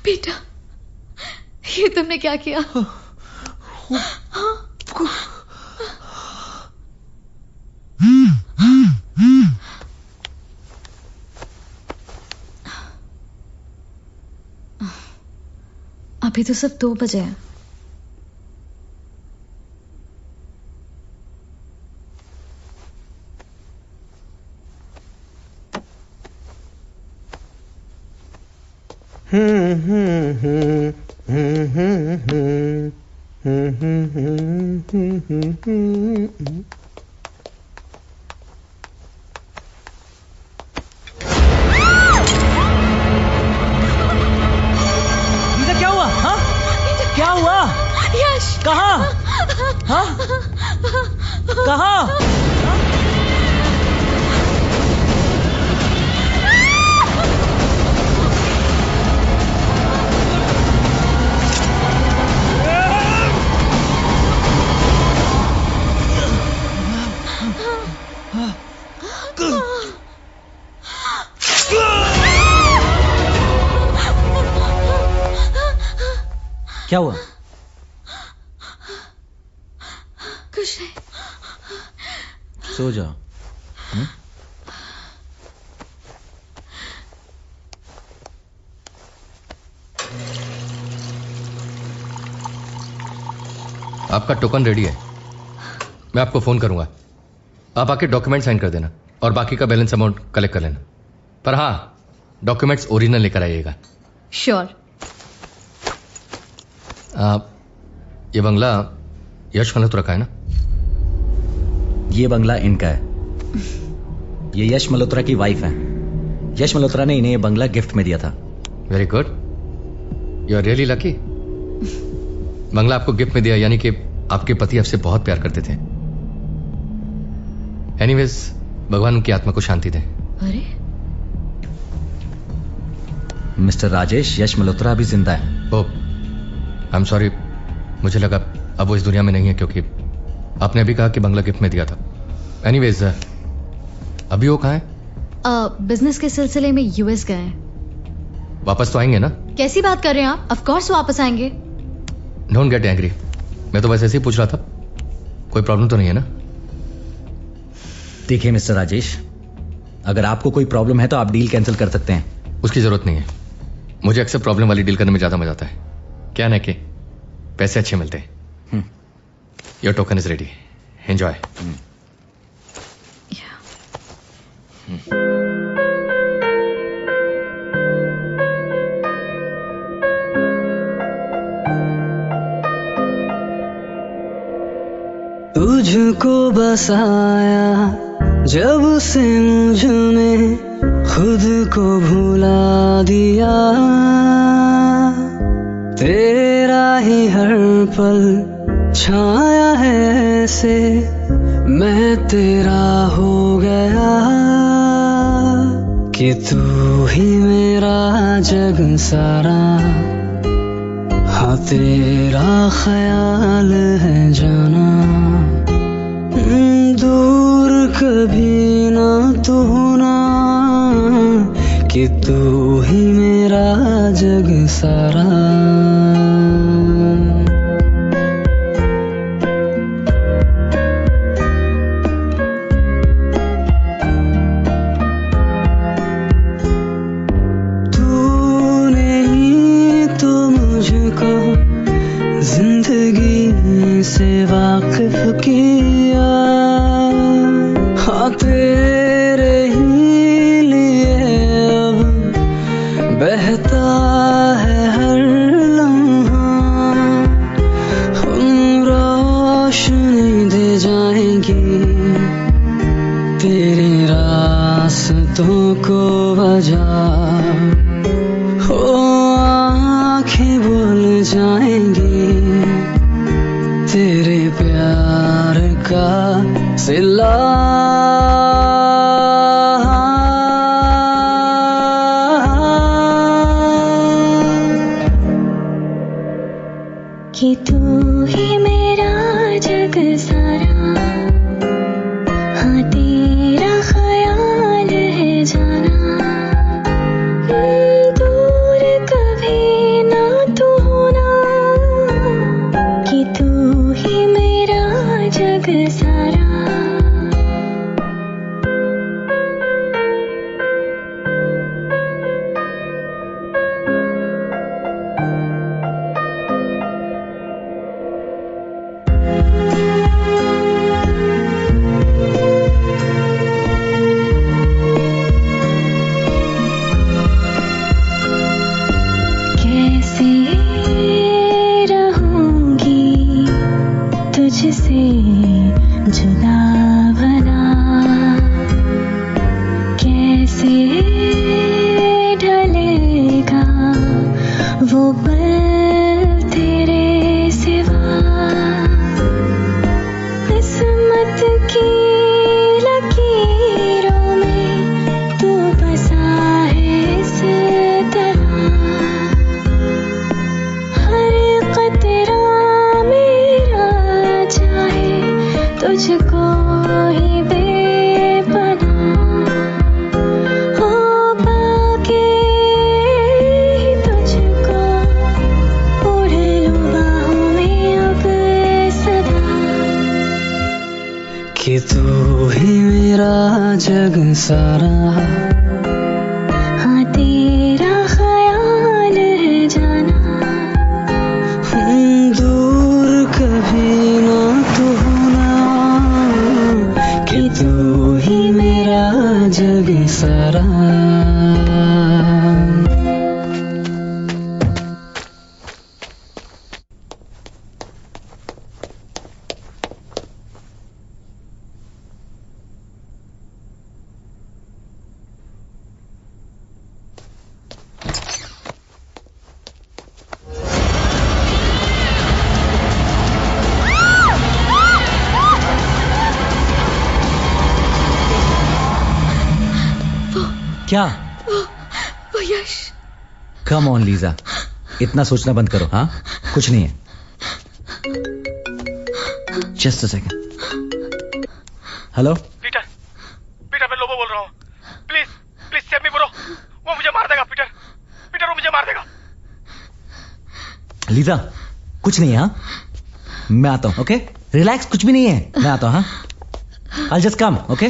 बेटा, ये तुमने क्या किया? अभी तो सिर्फ 2 बजे हैं। क्या हुआ? हाँ? क्या हुआ? यश कहाँ? हाँ? कहाँ? क्या हुआ? कुछ नहीं। सो जाओ। आपका टोकन रेडी है। मैं आपको फोन करूंगा। आप आके डॉक्यूमेंट साइन कर देना और बाकी का बैलेंस अमाउंट कलेक्ट कर लेना। पर हाँ, डॉक्यूमेंट्स ओरिजिनल लेकर आइएगा। श्योर। ये बंगला यश मल्होत्रा का है ना? ये बंगला इनका है। ये यश मल्होत्रा की वाइफ है। यश मल्होत्रा ने इन्हें ये बंगला गिफ्ट में दिया था। Very good, you are really lucky. बंगला आपको गिफ्ट में दिया यानी कि आपके पति आपसे बहुत प्यार करते थे। एनीवेज, भगवान उनकी आत्मा को शांति दे। अरे मिस्टर राजेश, यश मल्होत्रा अभी जिंदा है। ओह, आई एम सॉरी, मुझे लगा अब वो इस दुनिया में नहीं है क्योंकि आपने अभी कहा कि बंगला गिफ्ट में दिया था। एनीवेज, अभी वो कहाँ है? बिजनेस के सिलसिले में यूएस गए हैं। वापस तो आएंगे ना? कैसी बात कर रहे हैं आप? ऑफ कोर्स वापस आएंगे। डोंट गेट एंग्री, मैं तो बस ऐसे ही पूछ रहा था। कोई प्रॉब्लम तो नहीं है ना? देखिए मिस्टर राजेश, अगर आपको कोई प्रॉब्लम है तो आप डील कैंसिल कर सकते हैं। उसकी जरूरत नहीं है। मुझे अक्सर प्रॉब्लम वाली डील करने में ज्यादा मजा आता है। क्या ना कि पैसे अच्छे मिलते हैं। Your token is ready, enjoy. तुझको बसाया जब से मुझ में, खुद को भुला दिया। तेरा ही हर पल छाया है ऐसे, मैं तेरा हो गया कि तू ही मेरा जग सारा। हाँ तेरा ख्याल है जाना, दूर कभी ना तू होना, कि तू ही मेरा जग सारा। तूने ही तो मुझको जिंदगी से वाकिफ किया। हाँ तेरे ही लिए अब बहता है हर लम्हा। हम रोशनी दे जाएंगे तेरे रास्तों को वजह। हो आँखें बोल जाएंगी तेरे प्यार का सिला। कि तू ही मेरा जग सारा। हाँ तेरा ख्याल है जाना, दूर कभी ना तू होना, कि तू ही मेरा जग सारा। तुझसे जुदा भला कैसे ढलेगा वो पल तेरे सिवा। किस्मत की लकीरों में तू बसा है इस तरह। हर कतरा तुझको ही बेपनाह हो पाके तुझको ओढ़ लूं बाहों में अब सदा। कि तू ही मेरा जग सारा। हाँ तेरा ख्याल है जाना, दूर कभी ना तू होना, कि तू ही मेरा जग सारा। क्या? वो यश। कम ऑन लीजा, इतना सोचना बंद करो। हाँ कुछ नहीं है। Just a second. Hello Peter, Peter मैं लोबो बोल रहा हूँ। Please please save me bro. वो मुझे मार देगा पीटर, पीटर वो मुझे मार देगा। लीजा कुछ नहीं है। हाँ मैं आता हूँ। ओके रिलैक्स, कुछ भी नहीं है, मैं आता हूँ। हाँ आई जस्ट कम। ओके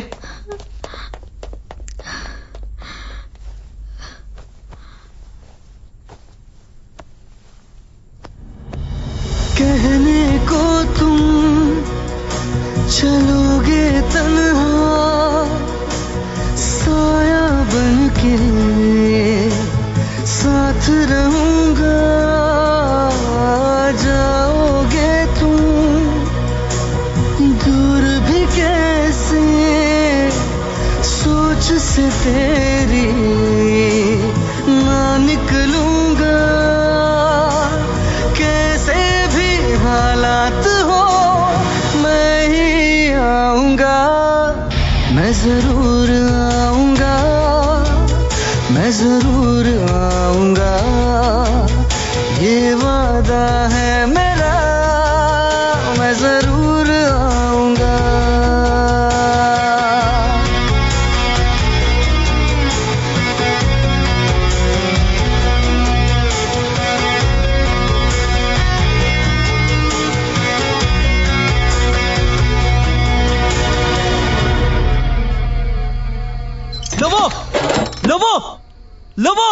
कहने को तुम चलोगे तन्हा, साया बनके साथ रहूंगा। जाओगे तुम दूर भी कैसे, सोच से तेरी ना निकलूंगा। कैसे भी हालात हो मैं ही आऊंगा, मैं जरूर आऊंगा, मैं जरूर आऊंगा। ये वादा है मेरा, मैं जरूर आऊंगा। Lobo, Lobo, Lobo.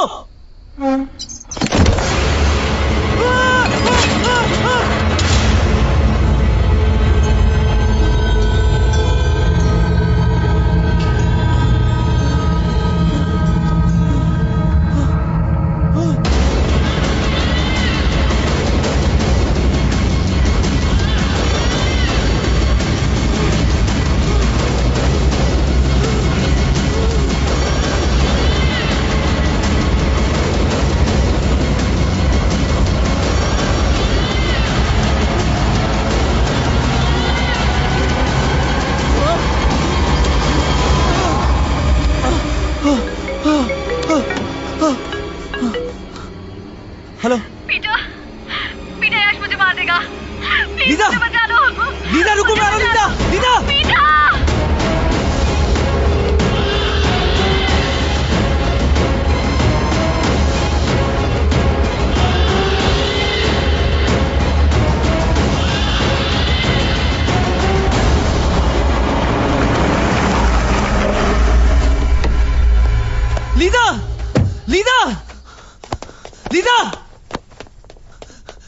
Hello Peter, Peter Yash मुझे मार देगा। लीजा, मुझे बचा लो। लीजा रुको, मैं आ रहा हूं। Lisa, Lisa. Peter. Lisa, Lisa, Lisa,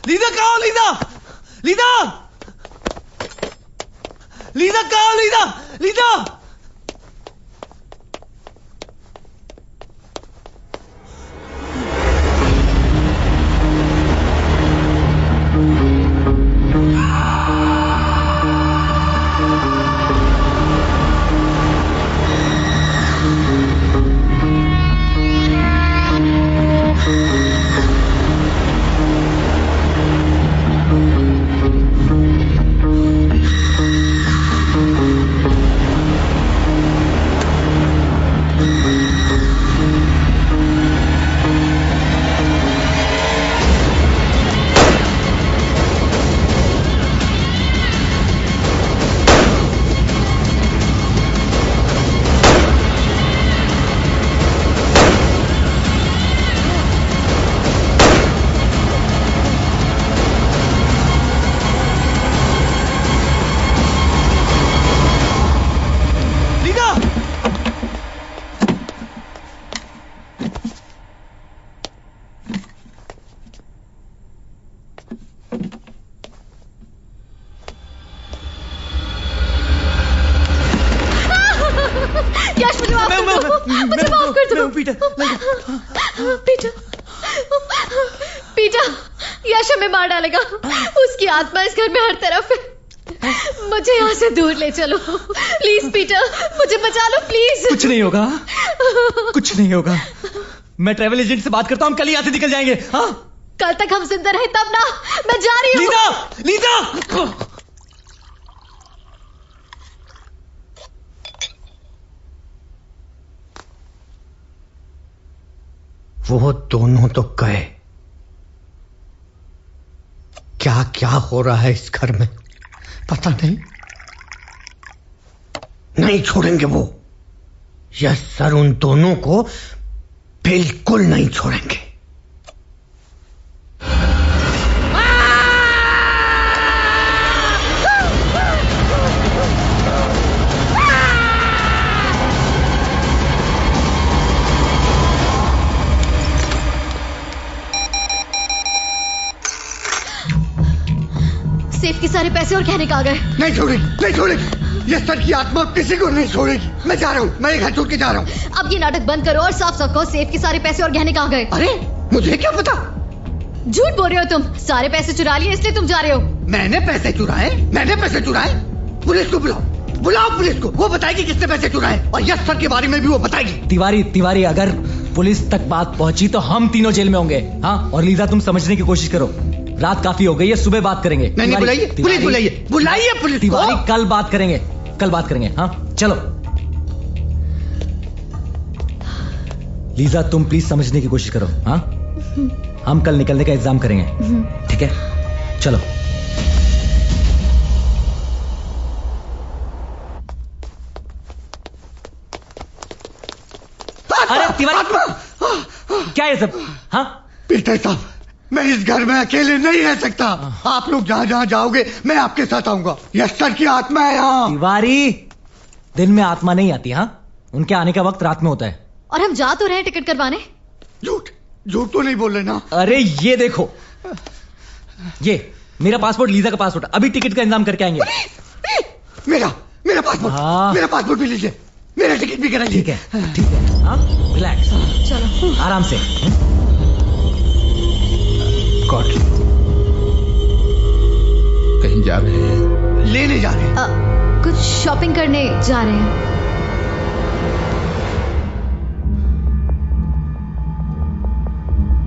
Lisa कहाँ हो? लीजा, लीजा, लीजा कहाँ हो? Lisa, Lisa. मुझे माफ कर दो। पीटर, पीटर, पीटर, यश हमें मार डालेगा। उसकी आत्मा इस घर में हर तरफ है। मुझे यहाँ से दूर ले चलो प्लीज। पीटर, मुझे बचा लो प्लीज। कुछ नहीं होगा, कुछ नहीं होगा। मैं ट्रैवल एजेंट से बात करता हूँ, हम कल ही यहाँ से निकल जाएंगे। हाँ, कल तक हम जिंदा रहे तब ना। मैं जा रही हूँ। Lisa, Lisa. वो दोनों तो गए। क्या क्या हो रहा है इस घर में पता नहीं। नहीं छोड़ेंगे वो। यस सर, उन दोनों को बिल्कुल नहीं छोड़ेंगे। के सारे पैसे और गहने कहाँ गए? नहीं छोड़ेगी, नहीं छोड़ेगी। ये सर की आत्मा किसी को नहीं छोड़ेगी। मैं जा रहा हूँ, मैं घर छोड़ के जा रहा हूँ। अब ये नाटक बंद करो और साफ साफ कहो सेफ के सारे पैसे और गहने कहाँ गए? अरे मुझे क्या पता? झूठ बोल रहे हो तुम। सारे पैसे चुरा लिए इसलिए तुम जा रहे हो। मैंने पैसे चुराए? मैंने पैसे चुराए? पुलिस को बुलाओ, बुलाओ पुलिस को। वो बताएगी किसने पैसे चुराए और यस सर के बारे में भी वो बताएगी। तिवारी अगर पुलिस तक बात पहुंची तो हम तीनों जेल में होंगे। हाँ, और लीजा तुम समझने की कोशिश करो। रात काफी हो गई है, सुबह बात करेंगे। नहीं बुलाइए, पुलिस बुलाइए, बुलाइए पुलिस। तिवारी कल बात करेंगे। हाँ चलो। लीजा तुम प्लीज समझने की कोशिश करो। हाँ, हम कल निकलने का इंतजाम करेंगे, ठीक है? चलो। अरे तिवारी, क्या ये सब? हाँ पीटर साहब, मैं इस घर में अकेले नहीं रह सकता। आप लोग जहाँ जहाँ जाओगे मैं आपके साथ आऊंगा। यस सर की आत्मा है यहाँ। तिवारी, दिन में आत्मा नहीं आती। हाँ, उनके आने का वक्त रात में होता है। और हम जा तो रहे हैं टिकट करवाने। झूठ तो नहीं बोल रहे ना? अरे ये देखो, ये मेरा पासपोर्ट, लीजा का पासपोर्ट। अभी टिकट का इंतजाम करके आएंगे। मेरा पासपोर्ट। हाँ। मेरा पासपोर्ट भी लीजिए, मेरा टिकट भी कराइए। ठीक है। हाँ, रिलैक्स, चलो आराम से। कहीं जा रहे हैं? लेने जा रहे हैं। कुछ शॉपिंग करने जा रहे हैं।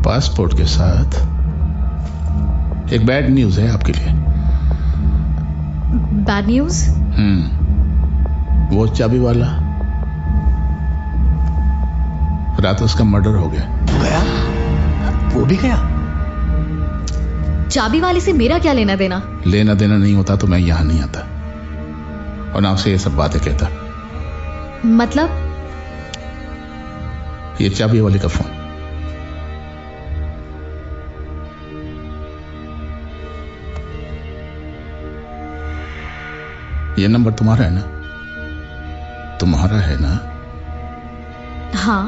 पासपोर्ट के साथ एक बैड न्यूज है आपके लिए। Bad news? वो चाबी वाला, रात उसका मर्डर हो गया। वो भी गया? चाबी वाले से मेरा क्या लेना देना? लेना देना नहीं होता तो मैं यहां नहीं आता और ना आपसे ये सब बातें कहता। मतलब? ये चाबी वाले का फोन। ये नंबर तुम्हारा है ना? तुम्हारा है ना? हाँ।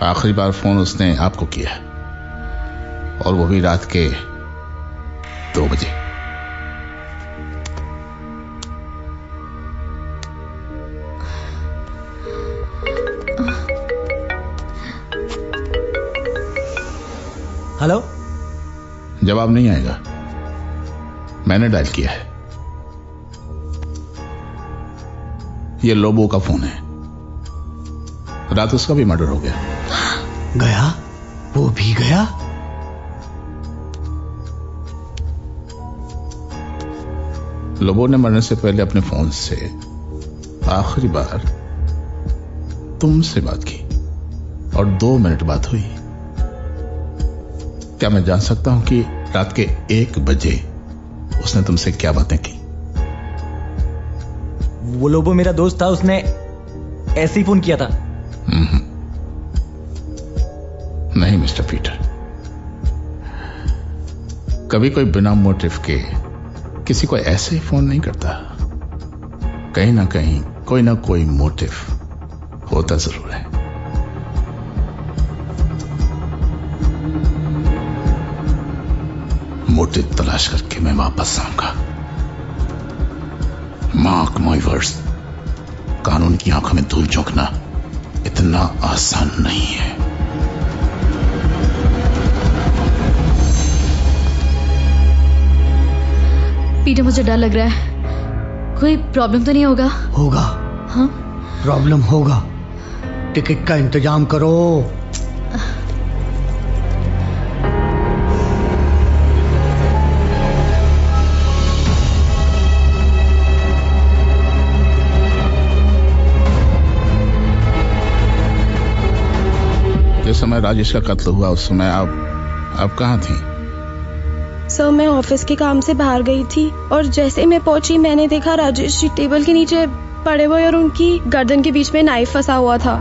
आखिरी बार फोन उसने आपको किया और वो भी रात के 2 बजे। हेलो? जवाब नहीं आएगा, मैंने डायल किया है। ये लोबो का फोन है। रात उसका भी मर्डर हो गया। वो भी गया? लोबो ने मरने से पहले अपने फोन से आखिरी बार तुमसे बात की और 2 मिनट बात हुई। क्या मैं जान सकता हूं कि रात के 1 बजे उसने तुमसे क्या बातें की? वो लोबो मेरा दोस्त था, उसने ऐसे ही फोन किया था। नहीं मिस्टर पीटर, कभी कोई बिना मोटिव के किसी को ऐसे ही फोन नहीं करता। कहीं ना कोई मोटिव होता जरूर है। मोटिव तलाश करके मैं वापस आऊंगा। मार्क माय वर्ड्स, कानून की आंखों में धूल झोंकना इतना आसान नहीं है। पीटर, मुझे डर लग रहा है। कोई प्रॉब्लम तो नहीं होगा? होगा। हाँ? प्रॉब्लम होगा। टिकट का इंतजाम करो। जिस समय राजेश का कत्ल हुआ उस समय आप कहाँ थी? सर, मैं ऑफिस के काम से बाहर गई थी और जैसे मैं पहुंची मैंने देखा राजेश जी टेबल के नीचे पड़े हुए और उनकी गर्दन के बीच में नाइफ फंसा हुआ था।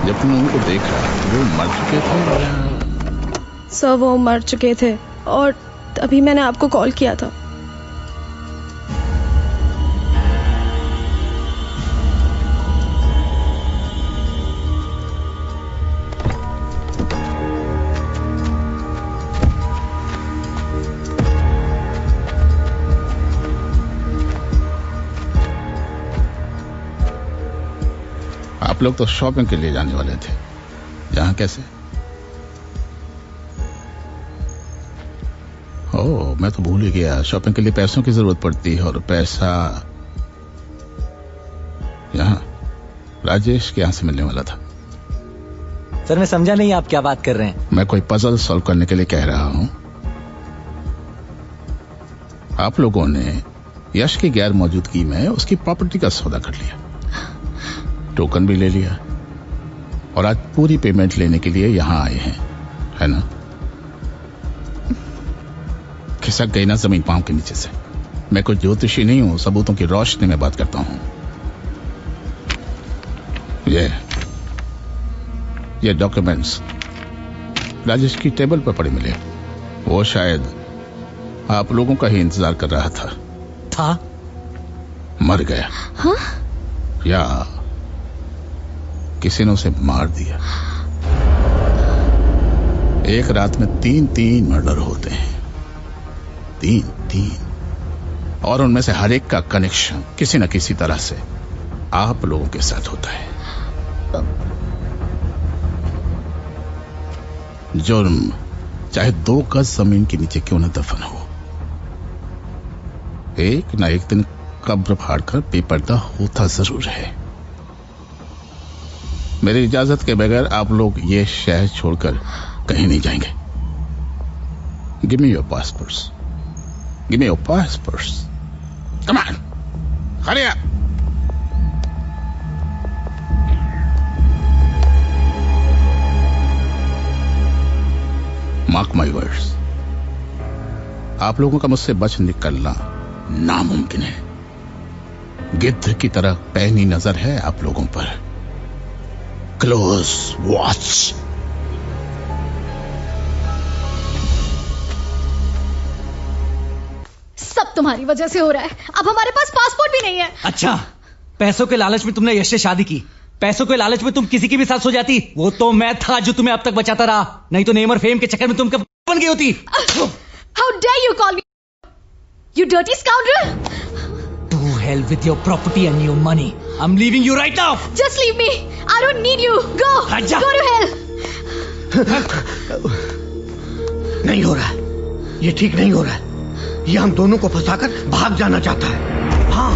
जब तुमने उनको देखा वो मर चुके थे? सर, वो मर चुके थे और अभी मैंने आपको कॉल किया था। आप लोग तो शॉपिंग के लिए जाने वाले थे, यहाँ कैसे? ओह, मैं तो भूल ही गया, शॉपिंग के लिए पैसों की जरूरत पड़ती है और पैसा यहाँ राजेश के यहाँ से मिलने वाला था। सर मैं समझा नहीं आप क्या बात कर रहे हैं। मैं कोई पजल सॉल्व करने के लिए कह रहा हूं। आप लोगों ने यश की गैर मौजूदगी में उसकी प्रॉपर्टी का सौदा कर लिया, टोकन भी ले लिया और आज पूरी पेमेंट लेने के लिए यहां आए हैं, है ना? खिसक गई ना जमीन पांव के नीचे से। मैं कोई ज्योतिषी नहीं हूं, सबूतों की रोशनी में बात करता हूं। ये डॉक्यूमेंट्स राजेश की टेबल पर पड़े मिले। वो शायद आप लोगों का ही इंतजार कर रहा था। मर गया। हाँ? या किसी ने उसे मार दिया। एक रात में 3 मर्डर होते हैं, 3। और उनमें से हर एक का कनेक्शन किसी न किसी तरह से आप लोगों के साथ होता है। जुर्म चाहे 2 गज जमीन के नीचे क्यों न दफन हो, एक ना एक दिन कब्र फाड़कर बेपर्दा होता जरूर है। मेरी इजाजत के बगैर आप लोग ये शहर छोड़कर कहीं नहीं जाएंगे। Give me your passports, give me your passports, come on, hurry up. Mark my words, आप लोगों का मुझसे बच निकलना नामुमकिन है। गिद्ध की तरह पैनी नजर है आप लोगों पर। Close watch. सब तुम्हारी वजह से हो रहा है। अब हमारे पास पासपोर्ट भी नहीं है। अच्छा, पैसों के लालच में तुमने यश से शादी की, पैसों के लालच में तुम किसी की भी साथ सो जाती। वो तो मैं था जो तुम्हें अब तक बचाता रहा, नहीं तो नेम और फेम के चक्कर में तुम कब बन गई होती। How dare you call me, you dirty scoundrel! To hell with your property and your money. I'm leaving you right now. Just leave me. I don't need you. Go. Raja. Go to hell. नहीं हो रहा है, ये ठीक नहीं हो रहा है। ये हम दोनों को फंसाकर भाग जाना चाहता है। हाँ,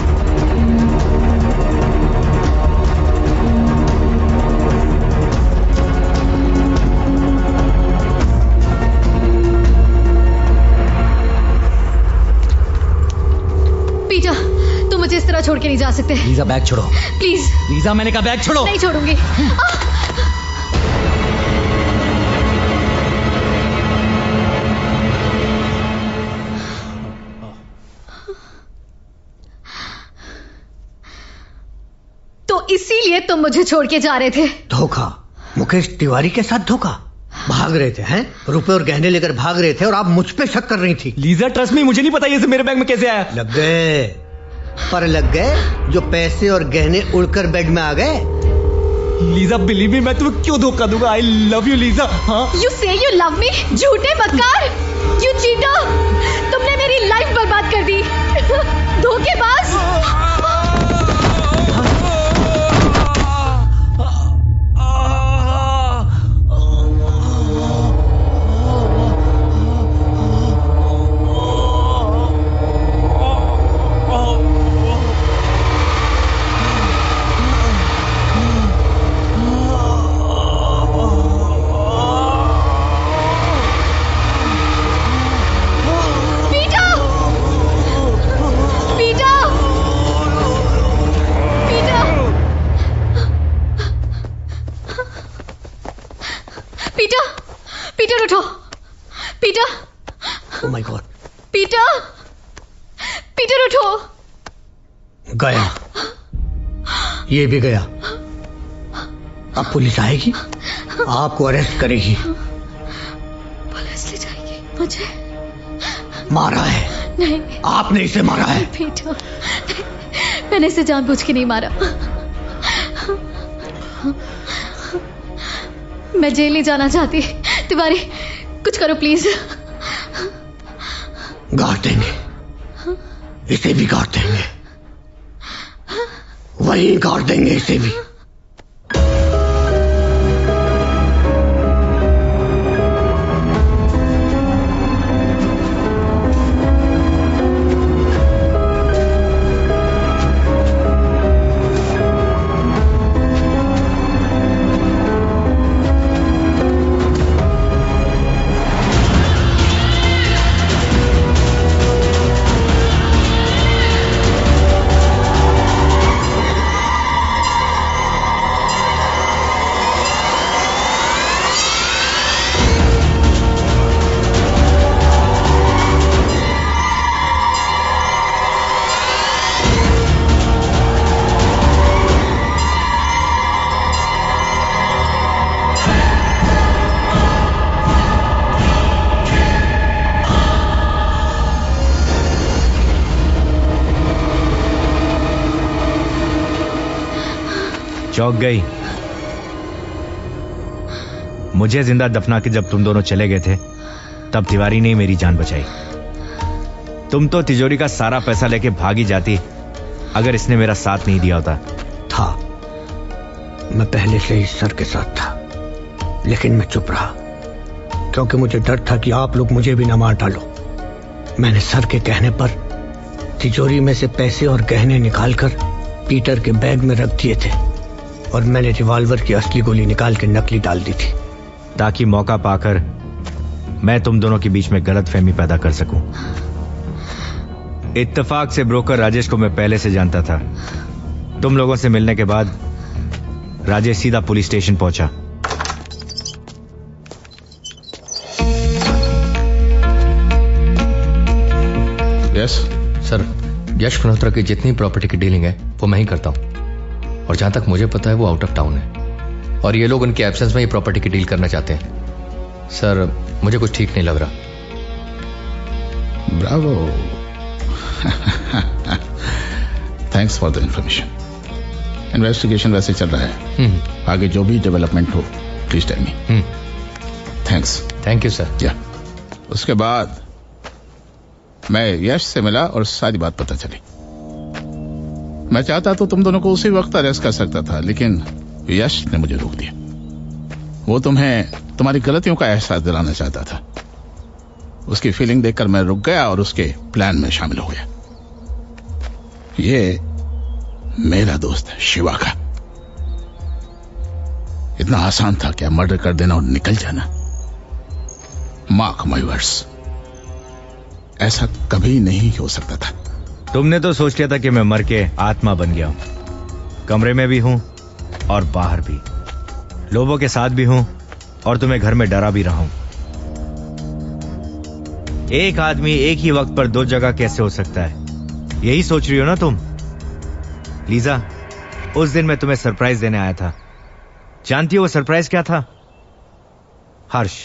पीटर, तुम मुझे इस तरह छोड़ के नहीं जा सकते। लीजा बैग छोड़ो प्लीज। लीजा, मैंने कहा बैग छोड़ो। नहीं छोड़ूंगी। तो इसीलिए तुम मुझे छोड़ के जा रहे थे? धोखा। मुकेश तिवारी के साथ धोखा। भाग रहे थे, हैं? रुपए और गहने लेकर भाग रहे थे और आप मुझ पे शक कर रही थी। लीजा ट्रस्ट मी, मुझे नहीं पता ये मेरे बैग में कैसे आया। लग गए, पर लग गए जो पैसे और गहने उड़कर बेड में आ गए। लीजा बिलीव मी, मैं तुम्हें क्यों धोखा दूंगा। आई लव यू लीजा। हाँ? You say you love me? झूठे मक्कार, you cheater! तुमने मेरी लाइफ बर्बाद कर दी। धोखेबाज। पीटर उठो। Peter. Oh my God. Peter, Peter उठो। गया, ये भी गया। अब पुलिस आएगी, आपको अरेस्ट करेगी। पुलिस ले जाएगी मुझे? मारा है? नहीं, आपने इसे मारा है। पीटर, मैंने इसे जानबूझ के नहीं मारा। मैं जेल नहीं जाना चाहती। तिवारी, कुछ करो प्लीज। गाड़ देंगे, इसे भी गाड़ देंगे, वहीं गाड़ देंगे इसे भी। चौंक गई। मुझे जिंदा दफना के जब तुम दोनों चले गए थे तब तिवारी ने मेरी जान बचाई। तुम तो तिजोरी का सारा पैसा लेके भागी जाती अगर इसने मेरा साथ नहीं दिया होता। था, मैं पहले से ही सर के साथ था, लेकिन मैं चुप रहा क्योंकि मुझे डर था कि आप लोग मुझे भी ना मार डालो। मैंने सर के कहने पर तिजोरी में से पैसे और गहने निकालकर पीटर के बैग में रख दिए थे और मैंने रिवॉल्वर की असली गोली निकाल के नकली डाल दी थी ताकि मौका पाकर मैं तुम दोनों के बीच में गलतफहमी पैदा कर सकूं। इत्तेफाक से ब्रोकर राजेश को मैं पहले से जानता था। तुम लोगों से मिलने के बाद राजेश सीधा पुलिस स्टेशन पहुंचा। यस सर, यश मल्होत्रा की जितनी प्रॉपर्टी की डीलिंग है वो मैं ही करता हूं और जहां तक मुझे पता है वो आउट ऑफ टाउन है और ये लोग उनके एब्सेंस में ही प्रॉपर्टी की डील करना चाहते हैं। सर मुझे कुछ ठीक नहीं लग रहा। Bravo, thanks for the information. Investigation वैसे चल रहा है, आगे जो भी डेवलपमेंट हो please tell me. Thanks. Thank you sir. या उसके बाद मैं यश से मिला और सारी बात पता चली। मैं चाहता तो तुम दोनों को उसी वक्त अरेस्ट कर सकता था, लेकिन यश ने मुझे रोक दिया। वो तुम्हें तुम्हारी गलतियों का एहसास दिलाना चाहता था। उसकी फीलिंग देखकर मैं रुक गया और उसके प्लान में शामिल हो गया। ये मेरा दोस्त है शिवा का। इतना आसान था क्या मर्डर कर देना और निकल जाना? मार्क माय वर्ड्स, ऐसा कभी नहीं हो सकता था। तुमने तो सोच लिया था कि मैं मर के आत्मा बन गया हूं। कमरे में भी हूं और बाहर भी, लोगों के साथ भी हूं और तुम्हें घर में डरा भी रहा हूं। एक आदमी एक ही वक्त पर दो जगह कैसे हो सकता है, यही सोच रही हो ना तुम? लीजा, उस दिन मैं तुम्हें सरप्राइज देने आया था। जानती हो वो सरप्राइज क्या था? हर्ष।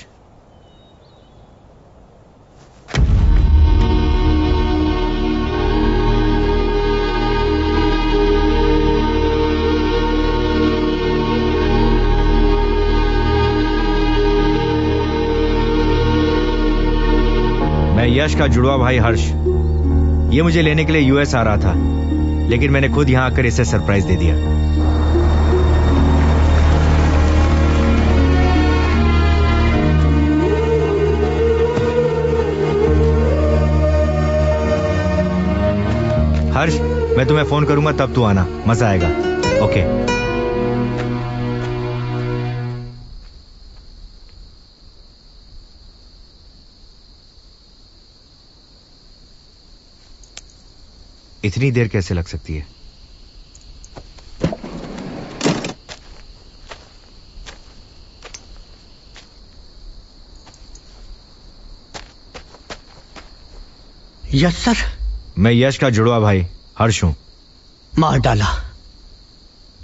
मैं यश का जुड़वा भाई हर्ष। ये मुझे लेने के लिए यूएस आ रहा था, लेकिन मैंने खुद यहां आकर इसे सरप्राइज दे दिया। हर्ष, मैं तुम्हें फोन करूंगा तब तू आना, मजा आएगा। ओके। इतनी देर कैसे लग सकती है? Yes sir. मैं यश का जुड़वा भाई हर्ष हूं। मार डाला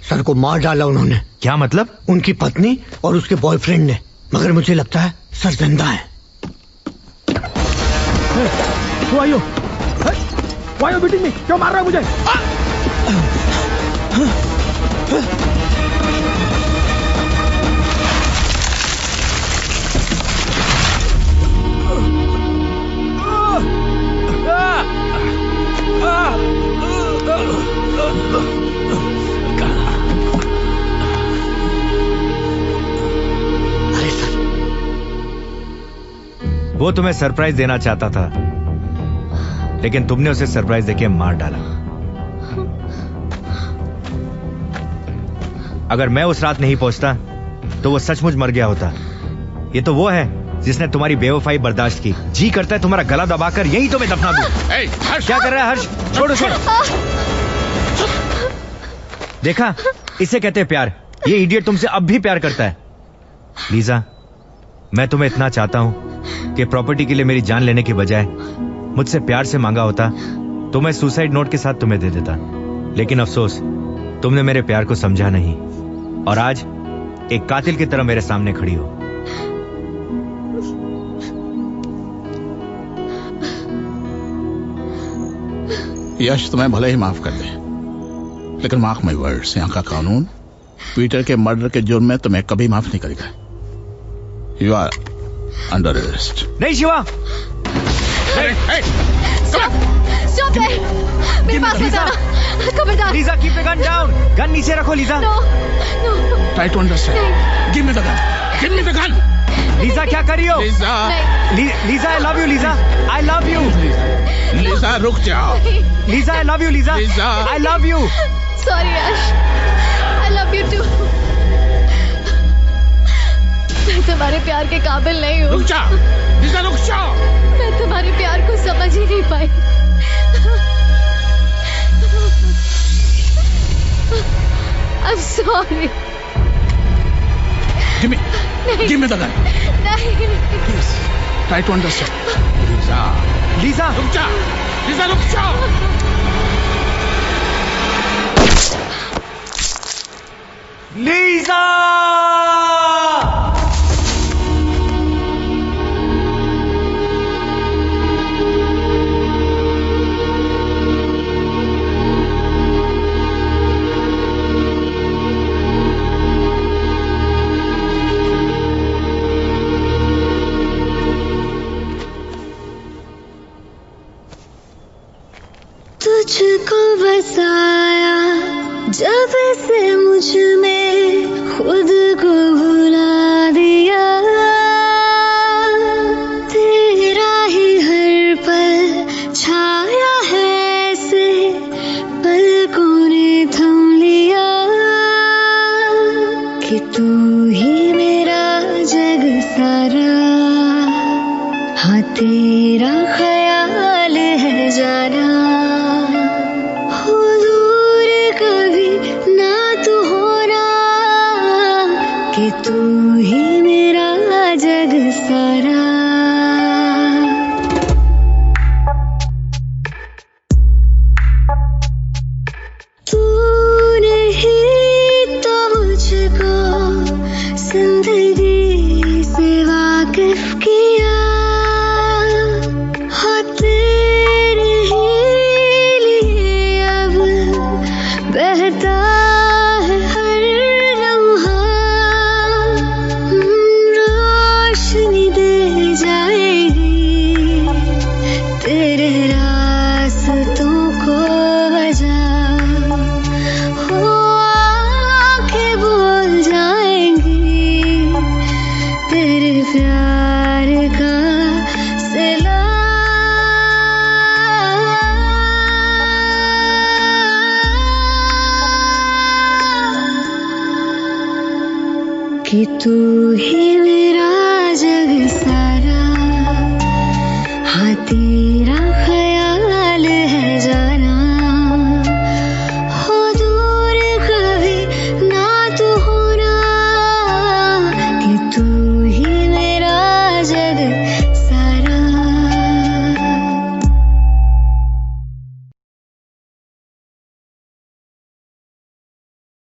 सर को, मार डाला उन्होंने। क्या मतलब? उनकी पत्नी और उसके बॉयफ्रेंड ने, मगर मुझे लगता है सर जिंदा है। Why are you beating me? क्यों मार रहा है मुझे? अरे सर, वो तुम्हें सरप्राइज देना चाहता था, लेकिन तुमने उसे सरप्राइज देके मार डाला। अगर मैं उस रात नहीं पहुंचता तो वो सचमुच मर गया होता। ये तो वो है जिसने तुम्हारी बेवफाई बर्दाश्त की। जी करता है तुम्हारा गला दबाकर यही तुम्हें दफना दूं। क्या कर रहा है हर्ष? छोड़ उसे। देखा, इसे कहते हैं प्यार। ये इडियट तुमसे अब भी प्यार करता है। लीजा, मैं तुम्हें इतना चाहता हूं कि प्रॉपर्टी के लिए मेरी जान लेने की बजाय मुझसे प्यार से मांगा होता तो मैं सुसाइड नोट के साथ तुम्हें दे देता। लेकिन अफसोस, तुमने मेरे प्यार को समझा नहीं और आज एक कातिल की तरह मेरे सामने खड़ी हो। यश तुम्हें भले ही माफ कर दे, लेकिन मार्क माय वर्ड्स, यहाँ का कानून पीटर के मर्डर के जुर्म में तुम्हें कभी माफ नहीं करेगा। You are under arrest. नहीं शिवा, स्टॉप मेरे पास मत आना, खबरदार। Lisa keep the gun down. Gun नीचे रखो Lisa. No try to understand. Give me the gun, give me the gun. Lisa क्या कर रही हो? Lisa, Lisa I love you. Lisa I love you. Lisa रुक जाओ। Lisa I love you. Lisa I love you. Sorry Yash, I love you too. मैं तुम्हारे प्यार के काबिल नहीं हूँ। रुक जा लीजा, रुक जाओ। मैं तुम्हारे प्यार को समझ ही नहीं पाई। I'm sorry. Give me the gun. नहीं। Please, try to understand. Lisa. Lisa रुक जा। लीजा रुक जाओ। लीजा तुझको बसाया जब से मुझ में खुद को भुला दिया। तेरा ही हर पल छाया है ऐसे पलकों ने थम लिया कि तू ही मेरा जग सारा। हाँ तेरा ख्याल है जाना, कि तू ही मेरा जग सारा। तूने ही तो मुझको जिंदगी से वाकिफ किया। हाँ तेरे ही लिए अब बहता कि तू ही मेरा जग सारा। हाँ तेरा